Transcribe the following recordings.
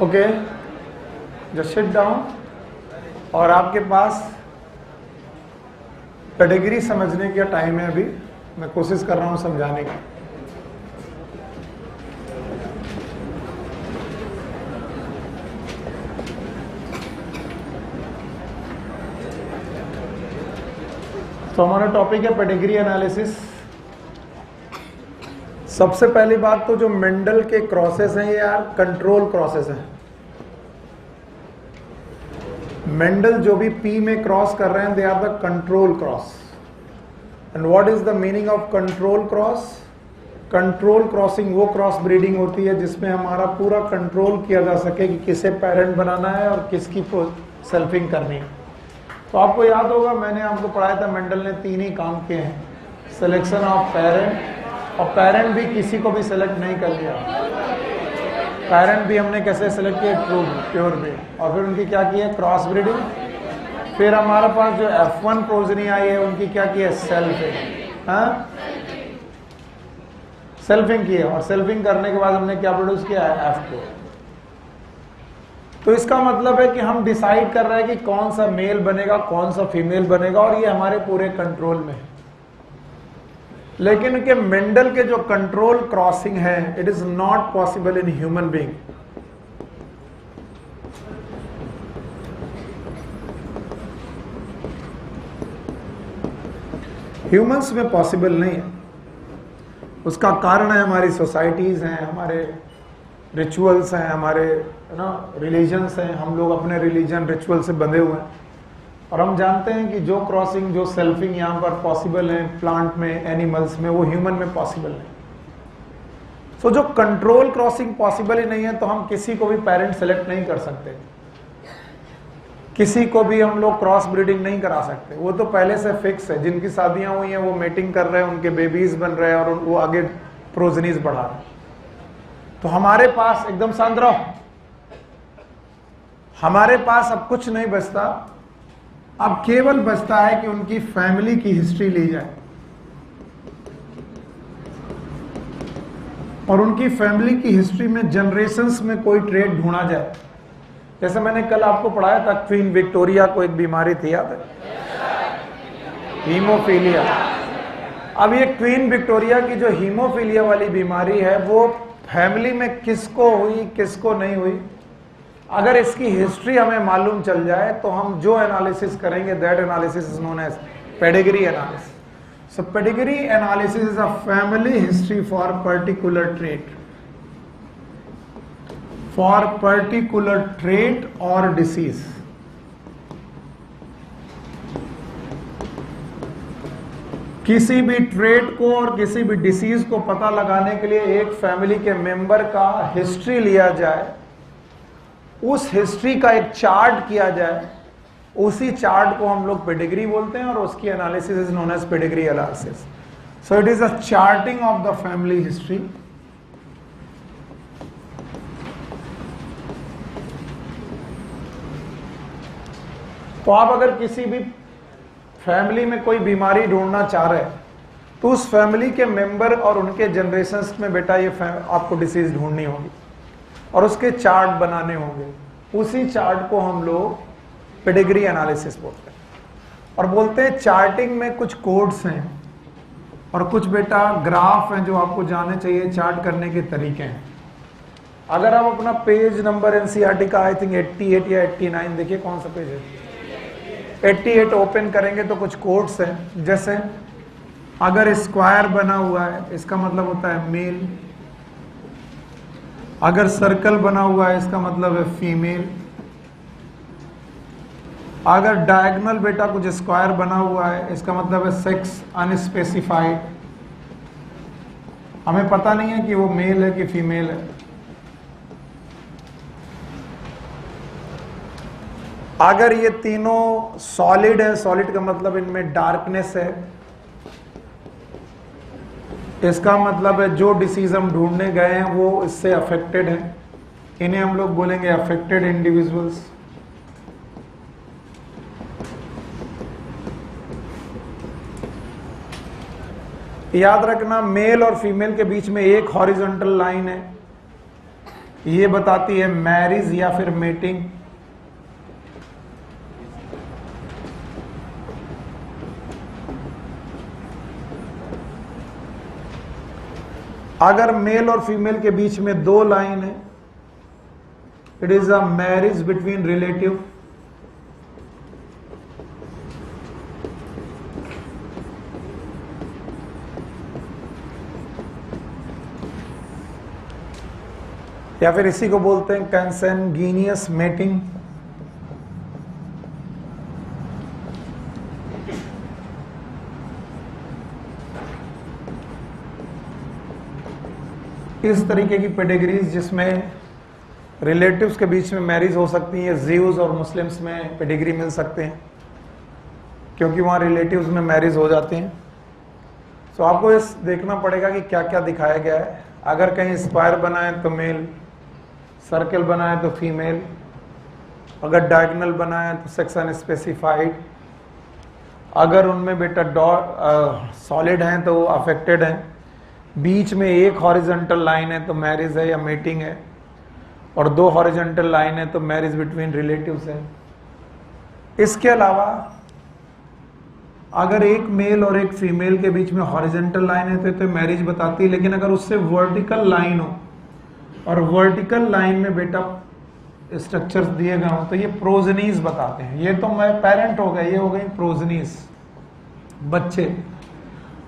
Okay, just sit down. और आपके पास pedigree समझने का टाइम है। अभी मैं कोशिश कर रहा हूं समझाने की। तो हमारा टॉपिक है पेडिग्री एनालिसिस। सबसे पहली बात तो जो मेंडल के क्रॉसेस हैं ये यार कंट्रोल क्रॉसेस हैं। मेंडल जो भी पी में क्रॉस कर रहे हैं they are the control cross. And what is the meaning of control cross? Control crossing वो क्रॉस ब्रीडिंग होती है जिसमें हमारा पूरा कंट्रोल किया जा सके कि किसे पेरेंट बनाना है और किसकी सेल्फिंग करनी है। तो आपको याद होगा मैंने आपको पढ़ाया था मेंडल ने 3 ही काम किए हैं, सिलेक्शन ऑफ पेरेंट, और पेरेंट भी किसी को भी सिलेक्ट नहीं कर लिया। पेरेंट भी हमने कैसे सेलेक्ट किए? Pure breed. और फिर उनकी क्या की है? Cross breeding. फिर हमारे पास जो F1 प्रोजनी आई है उनकी क्या की है? सेल्फिंग। हाँ, सेल्फिंग की है। और सेल्फिंग करने के बाद हमने क्या प्रोड्यूस किया है? F2। तो इसका मतलब है कि हम डिसाइड कर रहे हैं कि कौन सा मेल बनेगा, कौन सा फीमेल बनेगा, और ये हमारे पूरे कंट्रोल में है। लेकिन के मेंडल के जो कंट्रोल क्रॉसिंग है it is not possible in human being. Humans में पॉसिबल नहीं है। उसका कारण है हमारी सोसाइटीज हैं, हमारे रिचुअल्स हैं, हमारे रिलीजन्स हैं। हम लोग अपने रिलीजन रिचुअल से बंधे हुए हैं और हम जानते हैं कि जो क्रॉसिंग, जो सेल्फिंग यहाँ पर पॉसिबल है प्लांट में, एनिमल्स में, वो ह्यूमन में पॉसिबल नहीं। सो जो कंट्रोल क्रॉसिंग पॉसिबल ही नहीं है तो हम किसी को भी पेरेंट सेलेक्ट नहीं कर सकते, किसी को भी हम लोग क्रॉस ब्रीडिंग नहीं करा सकते। वो तो पहले से फिक्स है। जिनकी शादियां हुई हैं वो मेटिंग कर रहे हैं, उनके बेबीज बन रहे हैं और वो आगे प्रोजनीज बढ़ा रहे हैं। तो हमारे पास, एकदम शांत रहो, हमारे पास अब कुछ नहीं बचता। अब केवल बचता है कि उनकी फैमिली की हिस्ट्री ली जाए और उनकी फैमिली की हिस्ट्री में जनरेशंस में कोई ट्रेड ढूंढा जाए। जैसे मैंने कल आपको पढ़ाया था, क्वीन विक्टोरिया को एक बीमारी थी, याद है? हीमोफीलिया। अब ये क्वीन विक्टोरिया की जो हीमोफीलिया वाली बीमारी है वो फैमिली में किसको हुई, किसको नहीं हुई, अगर इसकी हिस्ट्री हमें मालूम चल जाए तो हम जो एनालिसिस करेंगे that analysis is known as pedigree analysis. So pedigree analysis is a family history for particular trait, for particular trait और डिसीज। किसी भी ट्रेट को और किसी भी डिसीज को पता लगाने के लिए एक फैमिली के मेंबर का हिस्ट्री लिया जाए, उस हिस्ट्री का एक चार्ट किया जाए, उसी चार्ट को हम लोग पेडिग्री बोलते हैं और उसकी analysis is known as pedigree analysis. So it is a charting of the family history. तो आप अगर किसी भी फैमिली में कोई बीमारी ढूंढना चाह रहे हैं तो उस फैमिली के मेंबर और उनके जनरेशंस में बेटा ये आपको डिसीज ढूंढनी होगी और उसके चार्ट बनाने होंगे। उसी चार्ट को हम लोग पेडिग्री एनालिसिस बोलते हैं। और बोलते हैं चार्टिंग में कुछ कोड्स हैं और कुछ बेटा ग्राफ हैं जो आपको जानने चाहिए, चार्ट करने के तरीके हैं। अगर आप अपना पेज नंबर एनसीईआरटी का आई थिंक 88 या 89, देखिए कौन सा पेज है, 88 ओपन करेंगे तो कुछ कोड्स हैं। जैसे अगर स्क्वायर बना हुआ है इसका मतलब होता है मेल, अगर सर्कल बना हुआ है इसका मतलब है फीमेल, अगर डायगोनल बेटा कुछ स्क्वायर बना हुआ है इसका मतलब है सेक्स अनस्पेसिफाइड, हमें पता नहीं है कि वो मेल है कि फीमेल है। अगर ये तीनों सॉलिड है, सॉलिड का मतलब इनमें डार्कनेस है, इसका मतलब है जो डिसीज हम ढूंढने गए हैं वो इससे अफेक्टेड है, इन्हें हम लोग बोलेंगे अफेक्टेड इंडिविजुअल्स। याद रखना मेल और फीमेल के बीच में एक हॉरिजॉन्टल लाइन है, ये बताती है मैरिज या फिर मेटिंग। अगर मेल और फीमेल के बीच में दो लाइन है, it is a marriage between relative. या फिर इसी को बोलते हैं कंसैंगुइनियस मेटिंग। इस तरीके की पेडिग्रीज जिसमें रिलेटिव्स के बीच में मैरिज हो सकती है, जीव्स और मुस्लिम्स में पेडिग्री मिल सकते हैं क्योंकि वहाँ रिलेटिव्स में मैरिज हो जाते हैं। तो आपको इस देखना पड़ेगा कि क्या क्या दिखाया गया है। अगर कहीं स्क्वायर बना है तो मेल, सर्कल बना है तो फीमेल, अगर डायगोनल बना है तो सेक्स अनस्पेसिफाइड, अगर उनमें बेटा डॉट सॉलिड हैं तो अफेक्टेड हैं, बीच में एक हॉरिजॉन्टल लाइन है तो मैरिज है या मीटिंग है, और दो हॉरिजॉन्टल लाइन है तो मैरिज बिटवीन रिलेटिव्स है। इसके अलावा अगर एक मेल और एक फीमेल के बीच में हॉरिजॉन्टल लाइन है तो मैरिज बताती है, लेकिन अगर उससे वर्टिकल लाइन हो और वर्टिकल लाइन में बेटा स्ट्रक्चर्स दिए गए हो तो ये प्रोजनीज बताते हैं। ये तो मैं पेरेंट हो गए, ये हो गई प्रोजनीज, बच्चे।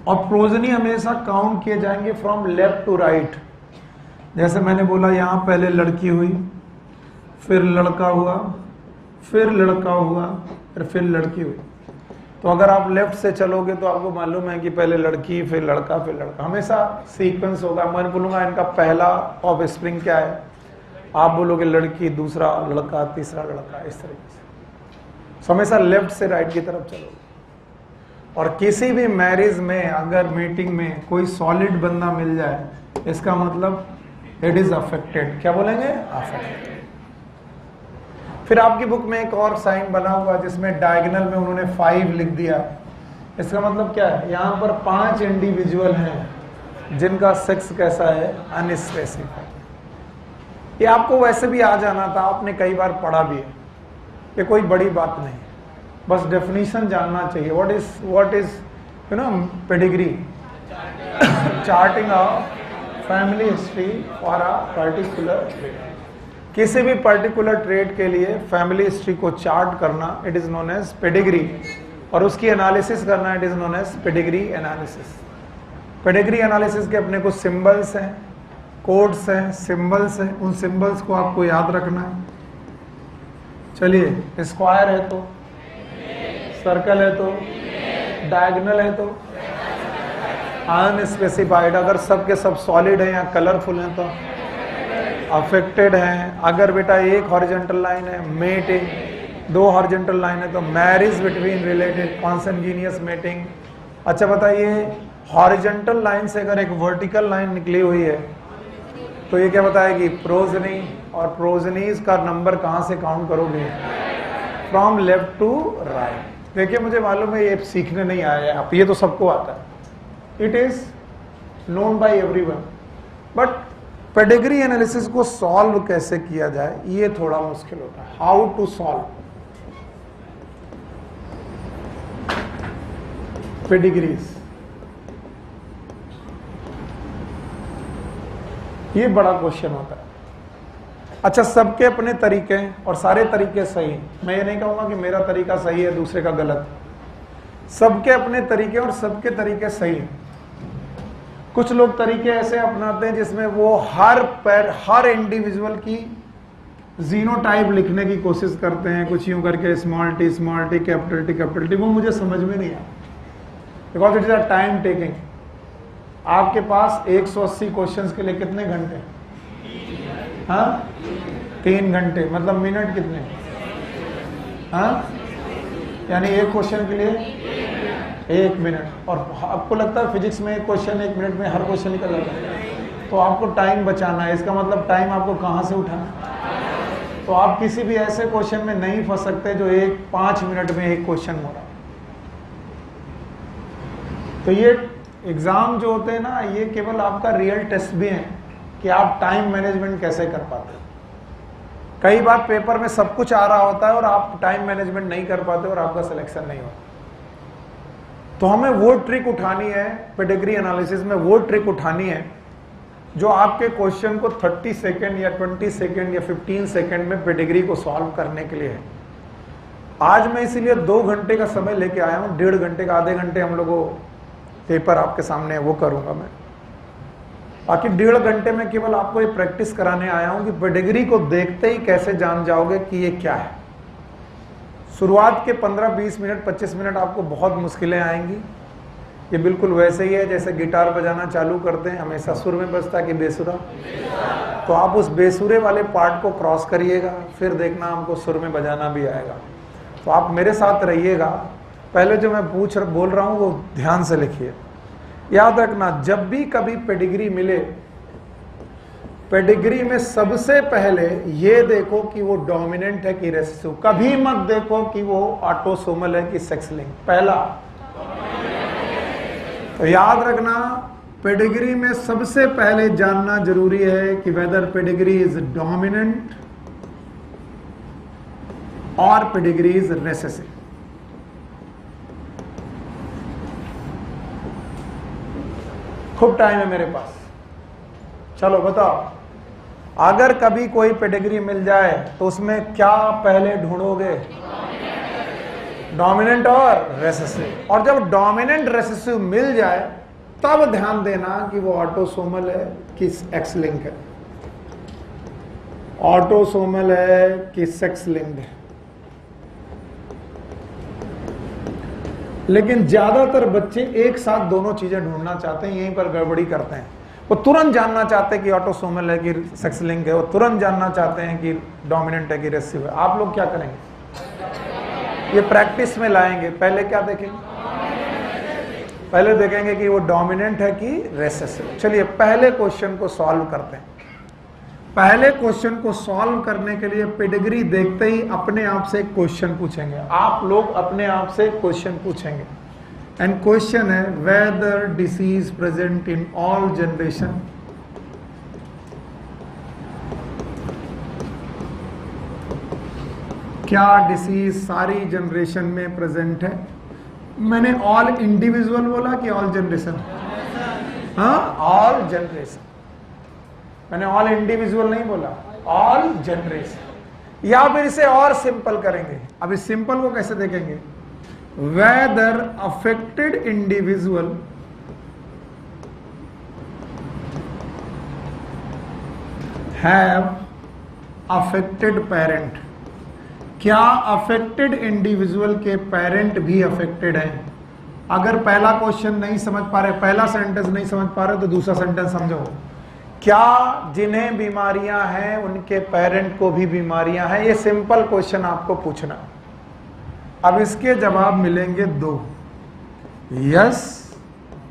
और प्रोजनी हमेशा काउंट किए जाएंगे फ्रॉम लेफ्ट टू राइट। जैसे मैंने बोला यहाँ पहले लड़की हुई, फिर लड़का हुआ, फिर लड़का हुआ, फिर लड़की हुई। तो अगर आप लेफ्ट से चलोगे तो आपको मालूम है कि पहले लड़की, फिर लड़का, फिर लड़का, हमेशा सीक्वेंस होगा। मैं बोलूँगा इनका पहला ऑफ स्प्रिंग क्या है, आप बोलोगे लड़की, दूसरा लड़का, तीसरा लड़का, इस तरीके से। हमेशा लेफ्ट से राइट की तरफ चलोगे। और किसी भी मैरिज में अगर मीटिंग में कोई सॉलिड बंदा मिल जाए, इसका मतलब इट इज अफेक्टेड। क्या बोलेंगे? अफेक्टेड। फिर आपकी बुक में एक और साइन बना हुआ जिसमें डायगोनल में उन्होंने 5 लिख दिया। इसका मतलब क्या है? यहाँ पर 5 इंडिविजुअल हैं जिनका सेक्स कैसा है? अनस्पेसिफाइड। ये आपको वैसे भी आ जाना था, आपने कई बार पढ़ा भी है, ये कोई बड़ी बात नहीं, बस डेफिनेशन जानना चाहिए। What is pedigree? Charting of family history for a particular trait. किसी भी पर्टिकुलर ट्रेड के लिए फैमिली हिस्ट्री को चार्ट करना it is known as pedigree, और उसकी एनालिसिस करना it is known as pedigree analysis. Pedigree analysis के अपने कुछ सिंबल्स हैं, कोड्स हैं, सिंबल्स हैं, उन सिंबल्स को आपको याद रखना है। चलिए, स्क्वायर है तो, सर्कल है तो, डायगोनल है तो, अनस्पेसिफाइड, अगर सब के सब सॉलिड है या कलरफुल हैं तो अफेक्टेड हैं। अगर बेटा एक हॉरिजॉन्टल लाइन है, मेटिंग, दो हॉरिजॉन्टल लाइन है तो मैरिज बिटवीन रिलेटेड, कॉन्संगुइनियस मेटिंग। अच्छा बताइए, हॉरिजॉन्टल लाइन से अगर एक वर्टिकल लाइन निकली हुई है तो ये क्या बताएगी? प्रोजनी। और प्रोजनीज का नंबर कहाँ से काउंट करोगे? From left to right. देखिए, मुझे मालूम है ये सीखने नहीं आया है, आप ये तो सबको आता है, it is known by everyone, but pedigree analysis को सॉल्व कैसे किया जाए ये थोड़ा मुश्किल होता है। हाउ टू सॉल्व पेडिग्रीज, ये बड़ा क्वेश्चन होता है। अच्छा, सबके अपने तरीके हैं और सारे तरीके सही हैं। मैं ये नहीं कहूँगा कि मेरा तरीका सही है दूसरे का गलत, सबके अपने तरीके और सबके तरीके सही हैं। कुछ लोग तरीके ऐसे अपनाते हैं जिसमें वो हर इंडिविजुअल की जीनोटाइप लिखने की कोशिश करते हैं, कुछ यूं करके स्मॉल टी, कैपिटल टी, वो मुझे समझ में नहीं आता, because it is a time taking. आपके पास 180 क्वेश्चंस के लिए कितने घंटे? हाँ, 3 घंटे, मतलब मिनट कितने? हाँ, यानी एक क्वेश्चन के लिए 1 मिनट। और आपको लगता है फिजिक्स में एक क्वेश्चन 1 मिनट में हर क्वेश्चन निकल जाता है? तो आपको टाइम बचाना है। इसका मतलब टाइम आपको कहाँ से उठाना? तो आप किसी भी ऐसे क्वेश्चन में नहीं फंस सकते जो 5 मिनट में एक क्वेश्चन हो रहा। तो ये एग्जाम जो होते हैं ना, ये केवल आपका रियल टेस्ट भी है कि आप टाइम मैनेजमेंट कैसे कर पाते हो। कई बार पेपर में सब कुछ आ रहा होता है और आप टाइम मैनेजमेंट नहीं कर पाते और आपका सिलेक्शन नहीं होता। तो हमें वो ट्रिक उठानी है, पेडिग्री एनालिसिस में वो ट्रिक उठानी है जो आपके क्वेश्चन को 30 सेकेंड या 20 सेकेंड या 15 सेकेंड में पेडिग्री को सॉल्व करने के लिए है। आज मैं इसीलिए 2 घंटे का समय लेके आया हूं, 1.5 घंटे का, आधे घंटे हम लोगों पेपर आपके सामने है वो करूंगा मैं। बाकी 1.5 घंटे में केवल आपको ये प्रैक्टिस कराने आया हूं कि पेडिग्री को देखते ही कैसे जान जाओगे कि ये क्या है। शुरुआत के 15-20 मिनट 25 मिनट आपको बहुत मुश्किलें आएंगी। ये बिल्कुल वैसे ही है जैसे गिटार बजाना चालू करते हैं, हमेशा सुर में बजता कि बेसुरा। तो आप उस बेसुरे वाले पार्ट को क्रॉस करिएगा, फिर देखना हमको सुर में बजाना भी आएगा। तो आप मेरे साथ रहिएगा। पहले जो मैं बोल रहा हूँ वो ध्यान से लिखिए। याद रखना, जब भी कभी पेडिग्री मिले, पेडिग्री में सबसे पहले ये देखो कि वो डोमिनेंट है कि रेसेसिव। कभी मत देखो कि वो ऑटोसोमल है कि सेक्स लिंक। पहला तो याद रखना, पेडिग्री में सबसे पहले जानना जरूरी है कि वेदर पेडिग्री इज डोमिनेंट और पेडिग्री इज रेसेसिव। खूब टाइम है मेरे पास, चलो बताओ। अगर कभी कोई पेडिग्री मिल जाए तो उसमें क्या पहले ढूंढोगे? डोमिनेंट और रेसेसिव। और जब डोमिनेंट रेसेसिव मिल जाए तब ध्यान देना कि वो ऑटोसोमल है कि एक्स लिंक है। ऑटोसोमल है कि सेक्स लिंक्ड है। लेकिन ज्यादातर बच्चे एक साथ दोनों चीजें ढूंढना चाहते हैं, यहीं पर गड़बड़ी करते हैं। वो तुरंत जानना चाहते हैं कि ऑटोसोमल है कि सेक्स लिंक है, वो तुरंत जानना चाहते हैं कि डोमिनेंट है कि रेसेसिव है। आप लोग क्या करेंगे? ये प्रैक्टिस में लाएंगे। पहले क्या देखेंगे? पहले देखेंगे कि वो डोमिनेंट है कि रेसेसिव। चलिए पहले क्वेश्चन को सॉल्व करते हैं। पहले क्वेश्चन को सॉल्व करने के लिए पेडिग्री देखते ही अपने आप से एक क्वेश्चन पूछेंगे। आप लोग अपने आप से क्वेश्चन पूछेंगे। एंड क्वेश्चन है, whether disease present in all generation. क्या डिसीज सारी जनरेशन में प्रेजेंट है? मैंने ऑल इंडिविजुअल बोला कि ऑल जनरेशन? हाँ, ऑल जनरेशन। मैंने ऑल इंडिविजुअल नहीं बोला, ऑल जनरेशन। या फिर इसे और सिंपल करेंगे। अब इस सिंपल को कैसे देखेंगे? Whether affected individual have affected parent. क्या अफेक्टेड इंडिविजुअल के पेरेंट भी अफेक्टेड हैं? अगर पहला क्वेश्चन नहीं समझ पा रहे, पहला सेंटेंस नहीं समझ पा रहे तो दूसरा सेंटेंस समझो। क्या जिन्हें बीमारियां हैं उनके पेरेंट को भी बीमारियां हैं? ये सिंपल क्वेश्चन आपको पूछना। अब इसके जवाब मिलेंगे 2, यस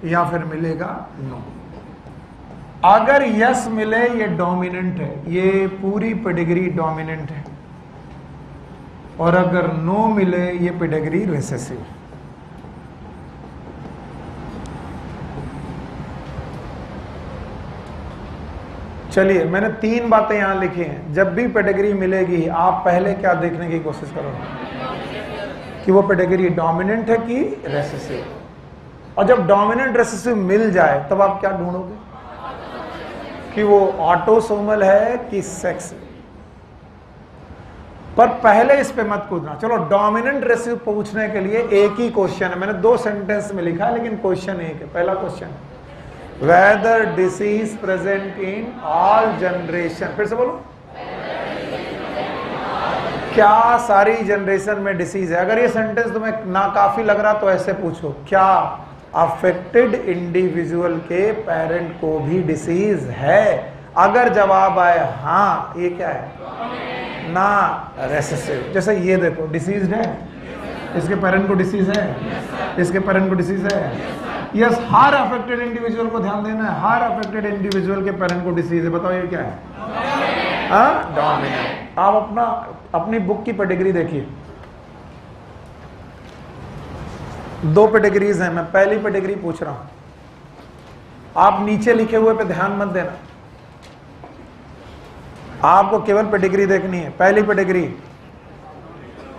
या फिर मिलेगा नो। अगर यस मिले ये डोमिनेंट है, ये पूरी पेडिग्री डोमिनेंट है। और अगर नो मिले ये पेडिग्री रेसेसिव। चलिए मैंने 3 बातें यहां लिखी हैं। जब भी पेडिग्री मिलेगी आप पहले क्या देखने की कोशिश करोगे कि वो पेडिग्री डोमिनेंट है कि रेसेसिव। और जब डोमिनेंट रेसेसिव मिल जाए तब आप क्या ढूंढोगे कि वो ऑटोसोमल है कि सेक्स। पर पहले इस पे मत कूदना। चलो डोमिनेंट रेसेसिव पूछने के लिए एक ही क्वेश्चन है, मैंने 2 सेंटेंस में लिखा है लेकिन क्वेश्चन एक है। पहला question, whether disease present in all generation. फिर से बोलो, क्या सारी जनरेशन में डिसीज है? अगर ये सेंटेंस तुम्हें नाकाफी लग रहा तो ऐसे पूछो, क्या अफेक्टेड इंडिविजुअल के पेरेंट को भी डिसीज है? अगर जवाब आए हाँ, ये क्या है? ना रेसेसिव। जैसे ये देखो, डिसीज है, इसके पेरेंट को डिसीज है, इसके पेरेंट को डिसीज है। यस, हर अफेक्टेड इंडिविजुअल को ध्यान देना है, हर अफेक्टेड इंडिविजुअल के पेरेंट को डिसीज है। बताओ ये क्या है? डोमिनेंट। आप अपनी बुक की पेडिग्री देखिए। 2 पेडिग्रीज हैं, मैं पहली पेडिग्री पूछ रहा हूं। आप नीचे लिखे हुए पे ध्यान मत देना। आपको केवल पेडिग्री देखनी है, पहली पेडिग्री।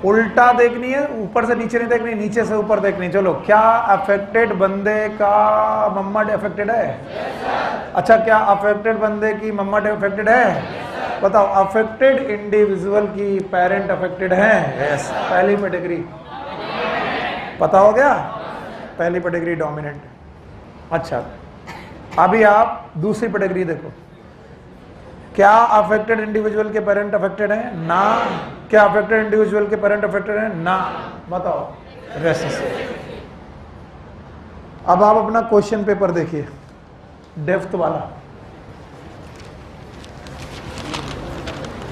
उल्टा देखनी है, ऊपर से नीचे नहीं देखनी, नीचे से ऊपर देखनी। चलो, क्या अफेक्टेड बंदे का मम्मा अफेक्टेड है? अच्छा, क्या अफेक्टेड बंदे की मम्मा अफेक्टेड है? बताओ, अफेक्टेड इंडिविजुअल की पेरेंट अफेक्टेड है? यस, पहली पेडिग्री पता हो गया, पहली पेडिग्री डोमिनेंट। अच्छा, अभी आप दूसरी पेडिग्री देखो। क्या अफेक्टेड इंडिविजुअल के पेरेंट अफेक्टेड हैं? ना। क्या अफेक्टेड इंडिविजुअल के पेरेंट अफेक्टेड हैं? ना। बताओ, रेसेसिव। अब आप अपना क्वेश्चन पेपर देखिए, डेप्थ वाला,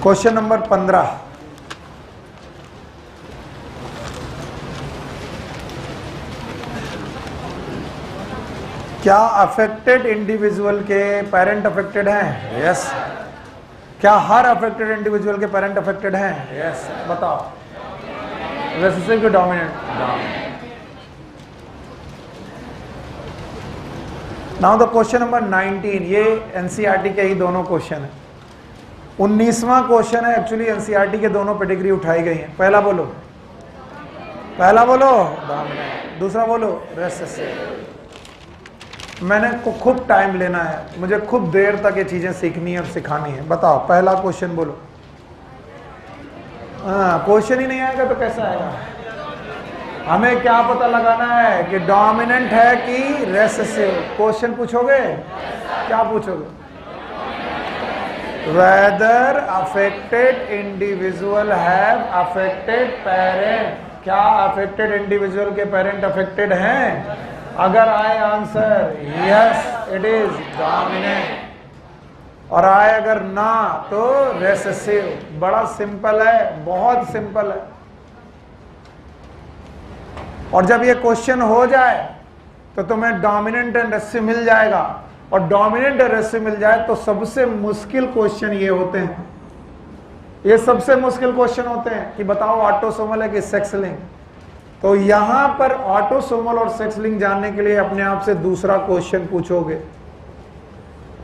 क्वेश्चन नंबर 15। क्या अफेक्टेड इंडिविजुअल के पेरेंट अफेक्टेड हैं? यस। क्या हर अफेक्टेड इंडिविजुअल के पेरेंट अफेक्टेड हैं? यस। बताओ, रेसेसिव के dominant? Now the question number 19, ये एनसीईआरटी के ही दोनों क्वेश्चन है। 19वां क्वेश्चन है, एक्चुअली एनसीईआरटी के दोनों पेडिग्री उठाई गई है। पहला बोलो, पहला बोलो डोमिनेंट, दूसरा बोलो रेसेसिव। मैंने को खूब टाइम लेना है, मुझे खूब देर तक ये चीजें सीखनी है और सिखानी है। बताओ, पहला क्वेश्चन बोलो। क्वेश्चन ही नहीं आएगा तो कैसा आएगा? हमें क्या पता लगाना है कि डोमिनेंट है कि रेसेसिव। क्वेश्चन पूछोगे, क्या पूछोगे? Whether affected individual have affected parent. क्या अफेक्टेड इंडिविजुअल के पेरेंट अफेक्टेड हैं? अगर आए answer yes, it is dominant, और आए अगर ना तो रेसेसिव। बड़ा सिंपल है, बहुत सिंपल है। और जब ये क्वेश्चन हो जाए तो तुम्हें डोमिनेंट एंड रेसेसिव मिल जाएगा, और डोमिनेंट एंड रेसेसिव मिल जाए तो सबसे मुश्किल क्वेश्चन ये होते हैं, ये सबसे मुश्किल क्वेश्चन होते हैं कि बताओ ऑटोसोमल है कि सेक्स लिंक। तो यहां पर ऑटोसोमल और सेक्स लिंक जानने के लिए अपने आप से दूसरा क्वेश्चन पूछोगे,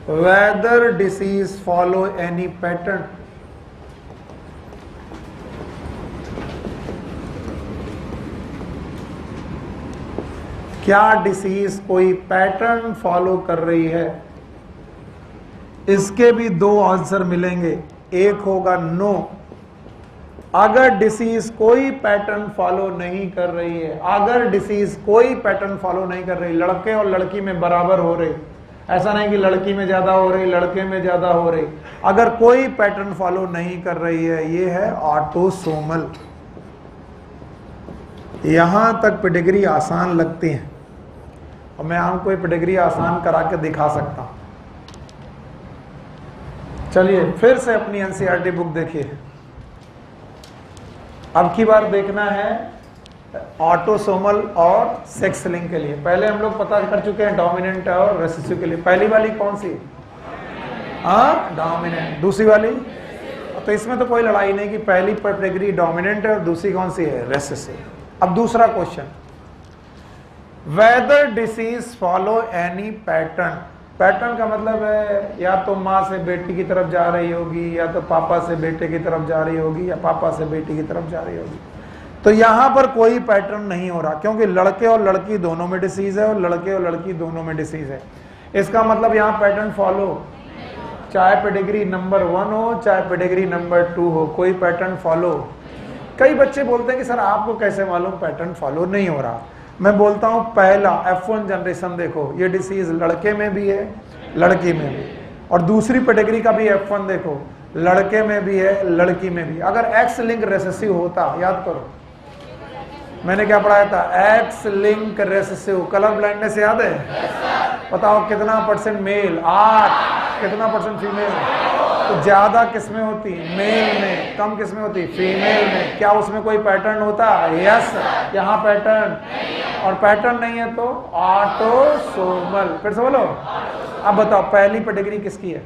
whether disease follow any pattern. क्या डिसीज कोई पैटर्न फॉलो कर रही है? इसके भी दो आंसर मिलेंगे, एक होगा नो। अगर डिसीज कोई पैटर्न फॉलो नहीं कर रही है, अगर डिसीज कोई पैटर्न फॉलो नहीं कर रही, लड़के और लड़की में बराबर हो रही, ऐसा नहीं कि लड़की में ज्यादा हो रही लड़के में ज्यादा हो रही, अगर कोई पैटर्न फॉलो नहीं कर रही है, ये है ऑटोसोमल। यहां तक पेडिग्री आसान लगती है, और मैं आपको ये पेडिग्री आसान करा के दिखा सकता हूं। चलिए फिर से अपनी एनसीईआरटी बुक देखिए। अब की बार देखना है ऑटोसोमल और सेक्स लिंक के लिए। पहले हम लोग पता कर चुके हैं डोमिनेंट और रेसेसिव के लिए। पहली वाली कौन सी? डोमिनेंट। दूसरी वाली? तो इसमें तो कोई लड़ाई नहीं कि पहली पेडिग्री डोमिनेंट है और दूसरी कौन सी है? रेसेसिव। अब दूसरा question, whether disease follow any pattern. Pattern का मतलब है या तो माँ से बेटी की तरफ जा रही होगी, या तो पापा से बेटे की तरफ जा रही होगी, या पापा से बेटी की तरफ जा रही होगी। तो यहां पर कोई पैटर्न नहीं हो रहा, क्योंकि लड़के और लड़की दोनों में डिसीज है और लड़के और लड़की दोनों में डिसीज है। इसका मतलब यहां पैटर्न फॉलो, चाहे पेडिग्री नंबर 1 हो चाहे पेडिग्री नंबर 2 हो, कोई पैटर्न फॉलो। कई बच्चे बोलते हैं कि सर आपको कैसे मालूम पैटर्न फॉलो नहीं हो रहा? मैं बोलता हूं पहला F1 जनरेशन देखो, ये डिसीज लड़के में भी है लड़की में भी, और दूसरी पेडिग्री का भी F1 देखो, लड़के में भी है लड़की में भी। अगर एक्स लिंक रेसेसिव होता, याद करो मैंने क्या पढ़ाया था, x link recessive, colour blindness याद है? बताओ कितना परसेंट मेल? 8। कितना परसेंट फीमेल? तो ज्यादा किसमें होती? मेल में। कम किसमें होती? फीमेल में। क्या उसमें कोई पैटर्न होता? यस। यहाँ पैटर्न, और पैटर्न नहीं है तो ऑटोसोमल। फिर से बोलो। अब बताओ पहली पेडिग्री किसकी है?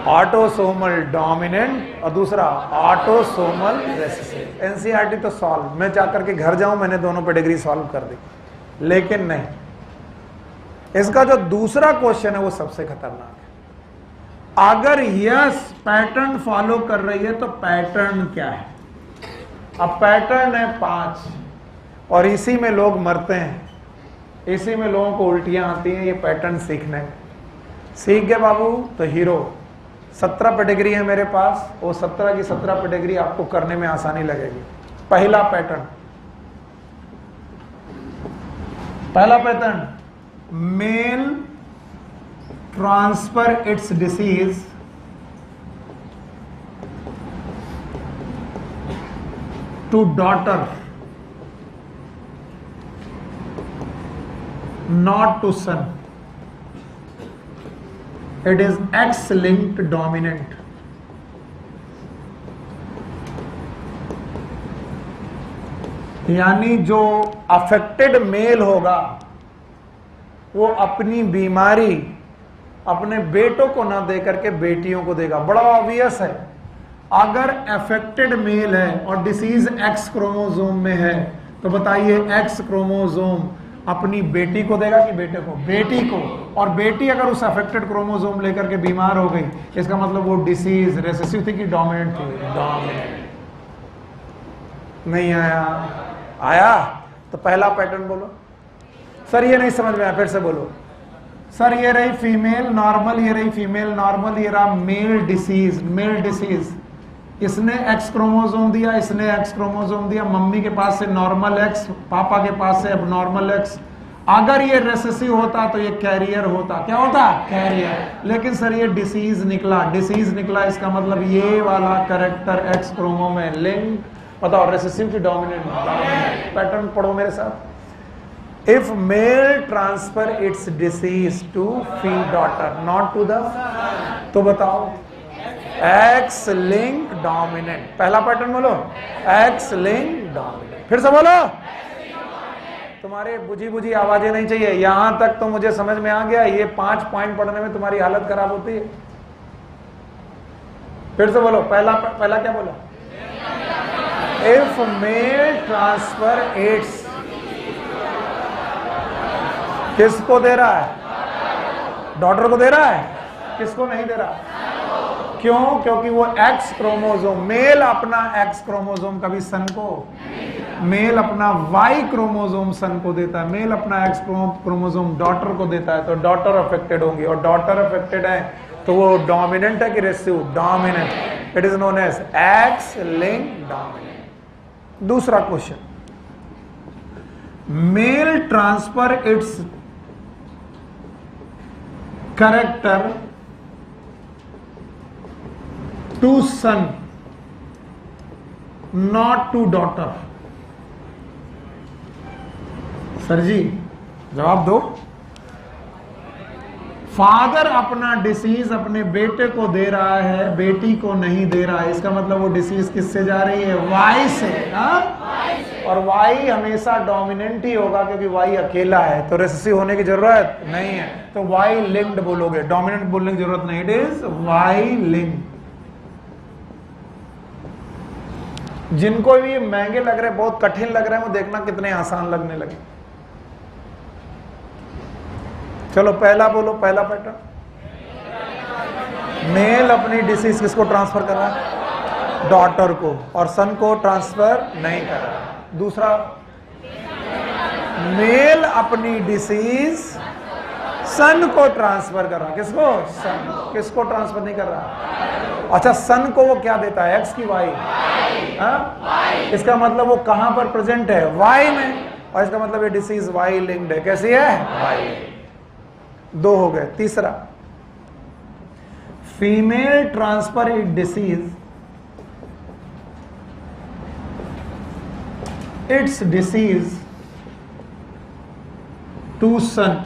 ऑटोसोमल डोमिनेंट, और दूसरा ऑटोसोमल रेसेसिव। एनसीईआरटी तो सॉल्व, मैं जाकर के घर जाऊं मैंने दोनों पेडिग्री सॉल्व कर दी, लेकिन नहीं। इसका जो दूसरा क्वेश्चन है वो सबसे खतरनाक है। अगर यस पैटर्न फॉलो कर रही है तो पैटर्न क्या है? अब पैटर्न है 5 और इसी में लोग मरते हैं, इसी में लोगों को उल्टियां आती हैं ये पैटर्न सीखने में। सीख गए बाबू तो हीरो। 17 पेडिग्री है मेरे पास, वो 17 की 17 पेडिग्री आपको करने में आसानी लगेगी। पहला pattern, male transfer its disease to daughter not to son. It is X-linked dominant. यानी जो अफेक्टेड मेल होगा वो अपनी बीमारी अपने बेटों को ना दे करके बेटियों को देगा। बड़ा ऑब्वियस है, अगर अफेक्टेड मेल है और डिसीज एक्स क्रोमोसोम में है तो बताइए एक्स क्रोमोसोम अपनी बेटी को देगा कि बेटे को? बेटी को। और बेटी अगर उस अफेक्टेड क्रोमोसोम लेकर के बीमार हो गई, इसका मतलब वो डिसीज रेसेसिव थी कि डोमिनेंट थी? डोमिनेंट। नहीं आया? आया? तो पहला पैटर्न बोलो। सर ये नहीं समझ में आया, फिर से बोलो। सर ये रही फीमेल नॉर्मल, ये रही फीमेल नॉर्मल, ये रहा मेल डिसीज। मेल डिसीज, इसने एक्स क्रोमोसोम दिया, इसने एक्स क्रोमोसोम दिया, मम्मी के पास से नॉर्मल एक्स, पापा के पास से अब नॉर्मल एक्स। अगर ये रेसेसिव होता तो ये कैरियर होता। क्या होता? कैरियर। लेकिन सर ये डिसीज निकला, डिसीज निकला, इसका मतलब ये वाला कैरेक्टर एक्स क्रोमो में लिंक। बताओ रेसेसिव की डोमिनेंट? पैटर्न पढ़ो मेरे साथ। If male transfer its disease to फी डॉटर नॉट टू द, तो बताओ एक्स लिंक डोमिनेंट। पहला पैटर्न बोलो, एक्स लिंक डोमिनेंट। फिर से बोलो। तुम्हारे बुझी बुझी आवाजें नहीं चाहिए, यहां तक तो मुझे समझ में आ गया। ये 5 पॉइंट पढ़ने में तुम्हारी हालत खराब होती है। फिर से बोलो। पहला क्या बोला? इफ मेल ट्रांसफर इट्स, किसको दे रहा है? डॉटर को दे रहा है। किसको नहीं दे रहा? क्यों? क्योंकि वो एक्स क्रोमोसोम, मेल अपना एक्स क्रोमोसोम कभी सन को, मेल अपना वाई क्रोमोसोम सन को देता है, मेल अपना एक्स क्रोमोसोम डॉटर को देता है, तो डॉटर अफेक्टेड होंगी। और डॉटर अफेक्टेड है तो वो डोमिनेंट है कि recessive? Dominant. It is known as X link dominant. दूसरा question, male transfer its character to son not to daughter. Sir जी जवाब दो। फादर अपना डिसीज अपने बेटे को दे रहा है, बेटी को नहीं दे रहा है, इसका मतलब वो डिसीज किससे जा रही है? वाई से। और वाई हमेशा डोमिनेंट ही होगा क्योंकि वाई अकेला है, तो रेसेसिव होने की जरूरत नहीं है, तो वाई लिंक्ड बोलोगे, डोमिनेंट बोलने की जरूरत नहीं। It is Y linked. जिनको भी महंगे लग रहे, बहुत कठिन लग रहे हैं, वो देखना कितने आसान लगने लगे। चलो पहला बोलो, पहला पैटर्न। मेल अपनी डिसीज किसको ट्रांसफर कर रहा है? डॉटर को। और सन को ट्रांसफर नहीं कर रहा। दूसरा, मेल अपनी डिसीज सन को ट्रांसफर कर रहा। किसको? सन। किसको ट्रांसफर नहीं कर रहा? अच्छा, सन को वो क्या देता है? एक्स की वाई? इसका मतलब वो कहां पर प्रेजेंट है? वाई में। और इसका मतलब ये डिसीज वाई लिंक्ड है। कैसी है? वाई। 2 हो गए। तीसरा, female transfer it disease its disease to son.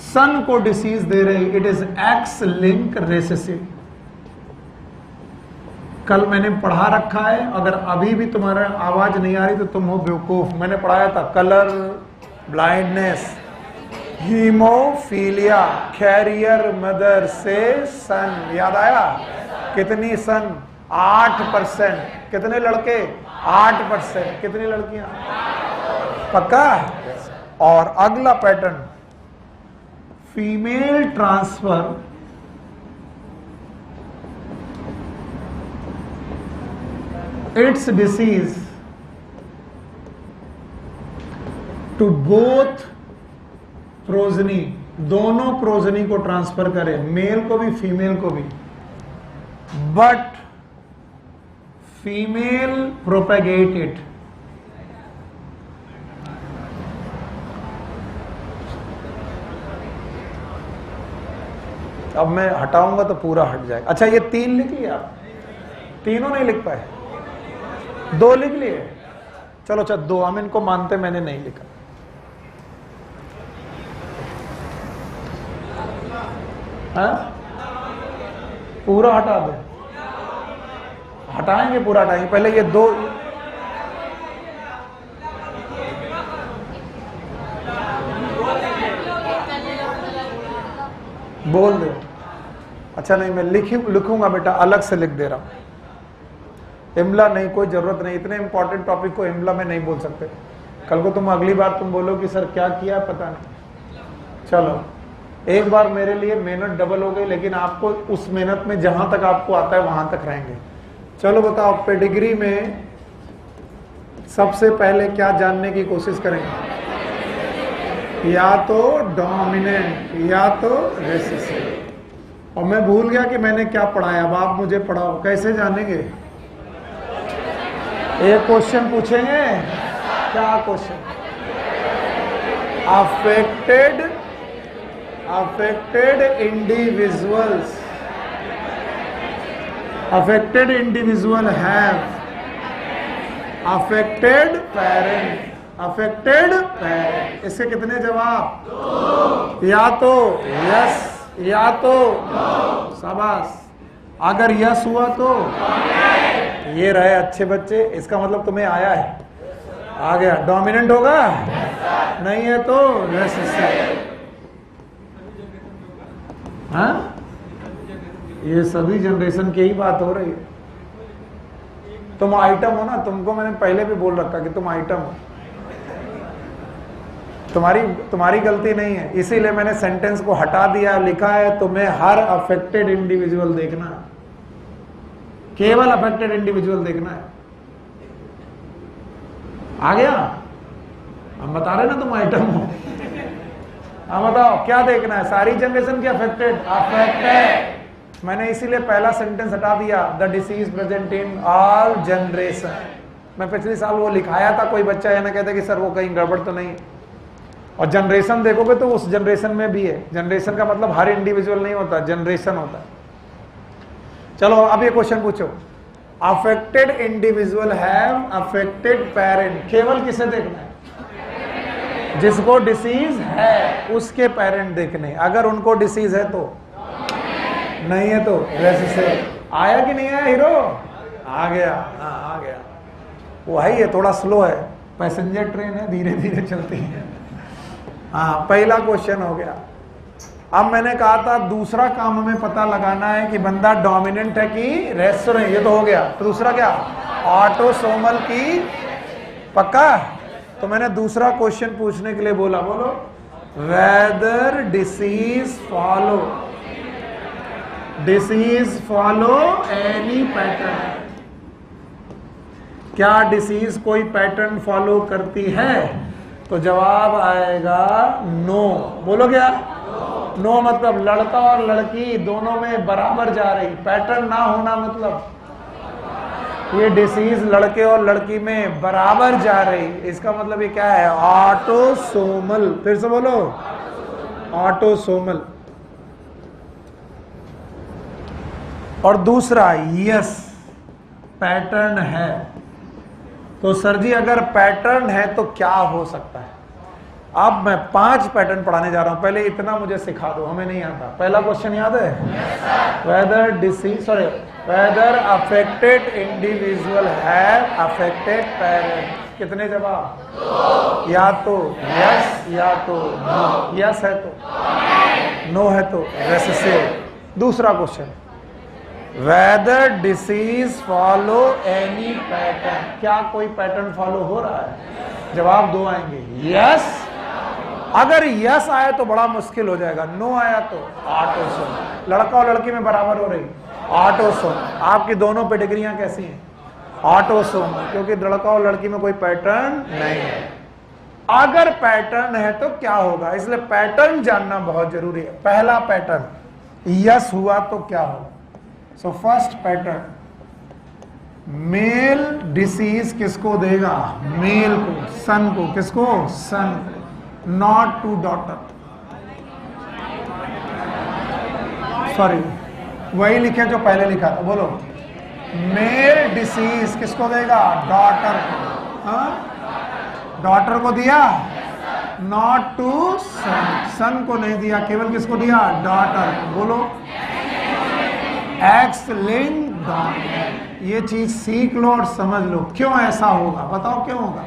Son को डिसीज दे रही, it is X link recessive. कल मैंने पढ़ा रखा है, अगर अभी भी तुम्हारा आवाज नहीं आ रही तो तुम हो बेवकूफ। मैंने पढ़ाया था colour blindness, haemophilia, carrier mother से सन। याद आया? कितनी सन? 8%। कितने लड़के? 8%। कितनी लड़कियां? पक्का? और अगला pattern, female transfer its disease to both progeny, दोनों प्रोजनी को ट्रांसफर करे, मेल को भी फीमेल को भी, बट फीमेल प्रोपेगेट इट। अब मैं हटाऊंगा तो पूरा हट जाएगा। अच्छा ये 3 लिख लिया, तीनों नहीं लिख पाए, 2 लिख लिए, चलो अच्छा 2 हम इनको मानते, मैंने नहीं लिखा। हाँ? पूरा हटा दे, हटाएंगे, पूरा हटाएंगे, पहले ये 2 बोल दे। अच्छा नहीं, मैं लिखूंगा बेटा, अलग से लिख दे रहा हूं। इमला नहीं, कोई जरूरत नहीं, इतने इंपॉर्टेंट टॉपिक को इमला में नहीं बोल सकते। कल को तुम अगली बार तुम बोलो कि सर क्या किया पता नहीं। चलो एक बार मेरे लिए मेहनत डबल हो गई, लेकिन आपको उस मेहनत में जहां तक आपको आता है वहां तक रहेंगे। चलो बताओ, पेडिग्री में सबसे पहले क्या जानने की कोशिश करेंगे? या तो डोमिनेंट या तो रिसेसिव। और मैं भूल गया कि मैंने क्या पढ़ाया, अब आप मुझे पढ़ाओ, कैसे जानेंगे? एक क्वेश्चन पूछेंगे, क्या question? Affected individual have affected parent. इसके कितने जवाब? 2। या तो यस या तो नो। शाबाश। अगर यस हुआ तो ये रहे अच्छे बच्चे, इसका मतलब तुम्हें आया है, आ गया। डोमिनेंट होगा, नहीं है तो रेसेसिव। हाँ, ये सभी जनरेशन की ही बात हो रही है। तुम आइटम हो ना, तुमको मैंने पहले भी बोल रखा कि तुम आइटम हो, तुम्हारी गलती नहीं है, इसीलिए मैंने सेंटेंस को हटा दिया। लिखा है तुम्हें हर अफेक्टेड इंडिविजुअल देखना है, केवल अफेक्टेड इंडिविजुअल देखना है। आ गया? हम बता रहे ना तुम आइटम हो। हाँ बताओ क्या देखना है? सारी जनरेशन की अफेक्टेड। मैंने इसीलिए पहला सेंटेंस हटा दिया, the disease present in all generation. मैं पिछले साल वो लिखाया था, कोई बच्चा है ना कहता कि सर वो कहीं गड़बड़ तो नहीं। और जनरेशन देखोगे तो उस जनरेशन में भी है। जनरेशन का मतलब हर इंडिविजुअल नहीं होता, जनरेशन होता है। चलो अब ये क्वेश्चन पूछो, affected individual have affected parent. केवल किसे देखना है? जिसको डिसीज है उसके पेरेंट देखने। अगर उनको डिसीज है तो नहीं है तो रेसेसिव। आया कि नहीं आया हीरो? आ गया। हाँ आ गया। वो है थोड़ा स्लो है, पैसेंजर ट्रेन है, धीरे धीरे चलती है। हाँ पहला क्वेश्चन हो गया। अब मैंने कहा था दूसरा काम हमें पता लगाना है कि बंदा डोमिनेंट है कि रेसिसिव। ये तो हो गया। तो दूसरा क्या? ऑटोसोमल की। पक्का? तो मैंने दूसरा क्वेश्चन पूछने के लिए बोला, बोलो whether disease follow any pattern. क्या डिसीज कोई पैटर्न फॉलो करती है? तो जवाब आएगा नो। बोलो क्या? नो मतलब लड़का और लड़की दोनों में बराबर जा रही। पैटर्न ना होना मतलब ये डिसीज लड़के और लड़की में बराबर जा रही। इसका मतलब ये क्या है? ऑटोसोमल। फिर से बोलो, ऑटोसोमल। और दूसरा यस, पैटर्न है। तो सर जी अगर पैटर्न है तो क्या हो सकता है? अब मैं 5 पैटर्न पढ़ाने जा रहा हूं, पहले इतना मुझे सिखा दो, हमें नहीं आता। पहला क्वेश्चन याद है? Whether affected individual have affected parent. कितने जवाब? 2। या तो यस या तो नो। यस है तो नो है तो रेसेसिव। दूसरा question, whether disease follow any pattern. क्या कोई पैटर्न फॉलो हो रहा है? जवाब 2 आएंगे, यस। अगर यस आया तो बड़ा मुश्किल हो जाएगा, नो आया तो ऑटोसोम। लड़का और लड़की में बराबर हो रही, ऑटोसोम। आपकी दोनों पेडिग्रियां कैसी हैं? ऑटोसोमल, क्योंकि लड़का और लड़की में कोई पैटर्न नहीं है। अगर पैटर्न है तो क्या होगा, इसलिए पैटर्न जानना बहुत जरूरी है। पहला पैटर्न यस हुआ तो क्या होगा? So first pattern, male disease किसको देगा? मेल को, सन को। किसको? सन को, नॉट टू डॉटर। सॉरी, वही लिखे जो पहले लिखा था, बोलो। मेल डिसीज किसको देगा? डॉटर को। हाँ, डॉटर को दिया, नॉट टू सन। सन को नहीं दिया, केवल किसको दिया? डॉटर को। बोलो, एक्स लिंक्ड डॉमिनेंट। ये चीज सीख लो और समझ लो क्यों ऐसा होगा। बताओ क्यों होगा?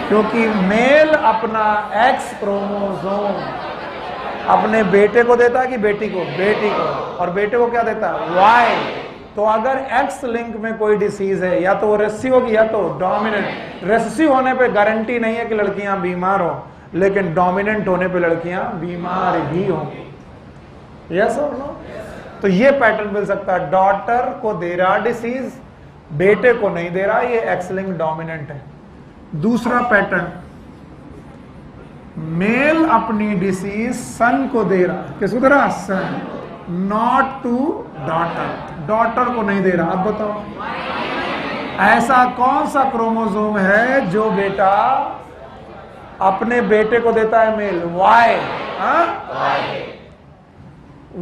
क्योंकि मेल अपना एक्स क्रोमोसोम अपने बेटे को देता है कि बेटी को? बेटी को। और बेटे को क्या देता है? वाई। तो अगर एक्स लिंक में कोई डिसीज है, या तो वो रेसेसिव होगी या तो डोमिनेंट। रेसेसिव होने पे गारंटी नहीं है कि लड़कियां बीमार हो, लेकिन डोमिनेंट होने पे लड़कियां बीमार भी होंगी। यस और नो? तो ये पैटर्न मिल सकता है, डॉटर को दे रहा डिसीज, बेटे को नहीं दे रहा, ये एक्स लिंक डोमिनेंट है। दूसरा पैटर्न, मेल अपनी डिसीज सन को दे रहा। किसको दे रहा? सन, नॉट टू डॉटर। डॉटर को नहीं दे रहा। अब बताओ, ऐसा कौन सा क्रोमोसोम है जो बेटा अपने बेटे को देता है male? Y.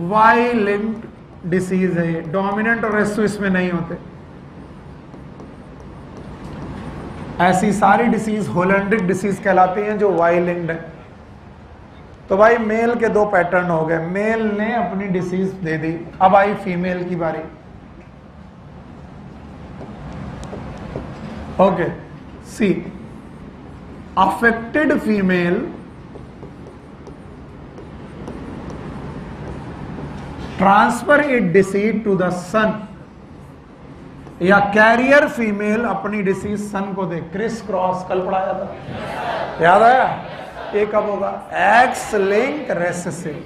Y linked disease है ये। डोमिनेंट और रेसेसिव इसमें नहीं होते। ऐसी सारी डिसीज होलैंडिक डिसीज कहलाती हैं जो वाई लिंक्ड है। तो भाई मेल के दो पैटर्न हो गए, मेल ने अपनी डिसीज दे दी। अब आई फीमेल की बारी। Okay, C, affected female transfer it disease to the son, या कैरियर फीमेल अपनी डिसीज सन को दे। क्रिस क्रॉस कल पढ़ाया था, याद आया? ये कब होगा? X link recessive.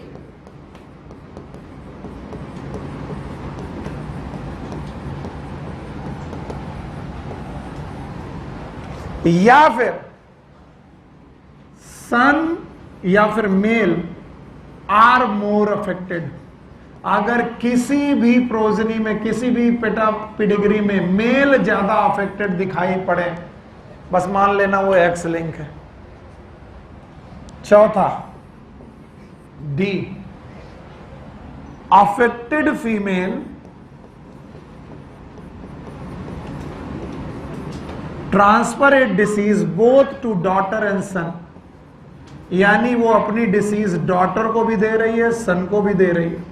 या फिर सन या फिर मेल आर मोर अफेक्टेड। अगर किसी भी प्रोजनी में, किसी भी पेडिग्री में मेल ज्यादा अफेक्टेड दिखाई पड़े, बस मान लेना वो एक्स लिंक है। चौथा, D, affected female transfer it disease both to daughter and son, यानी वो अपनी डिसीज डॉटर को भी दे रही है, सन को भी दे रही है,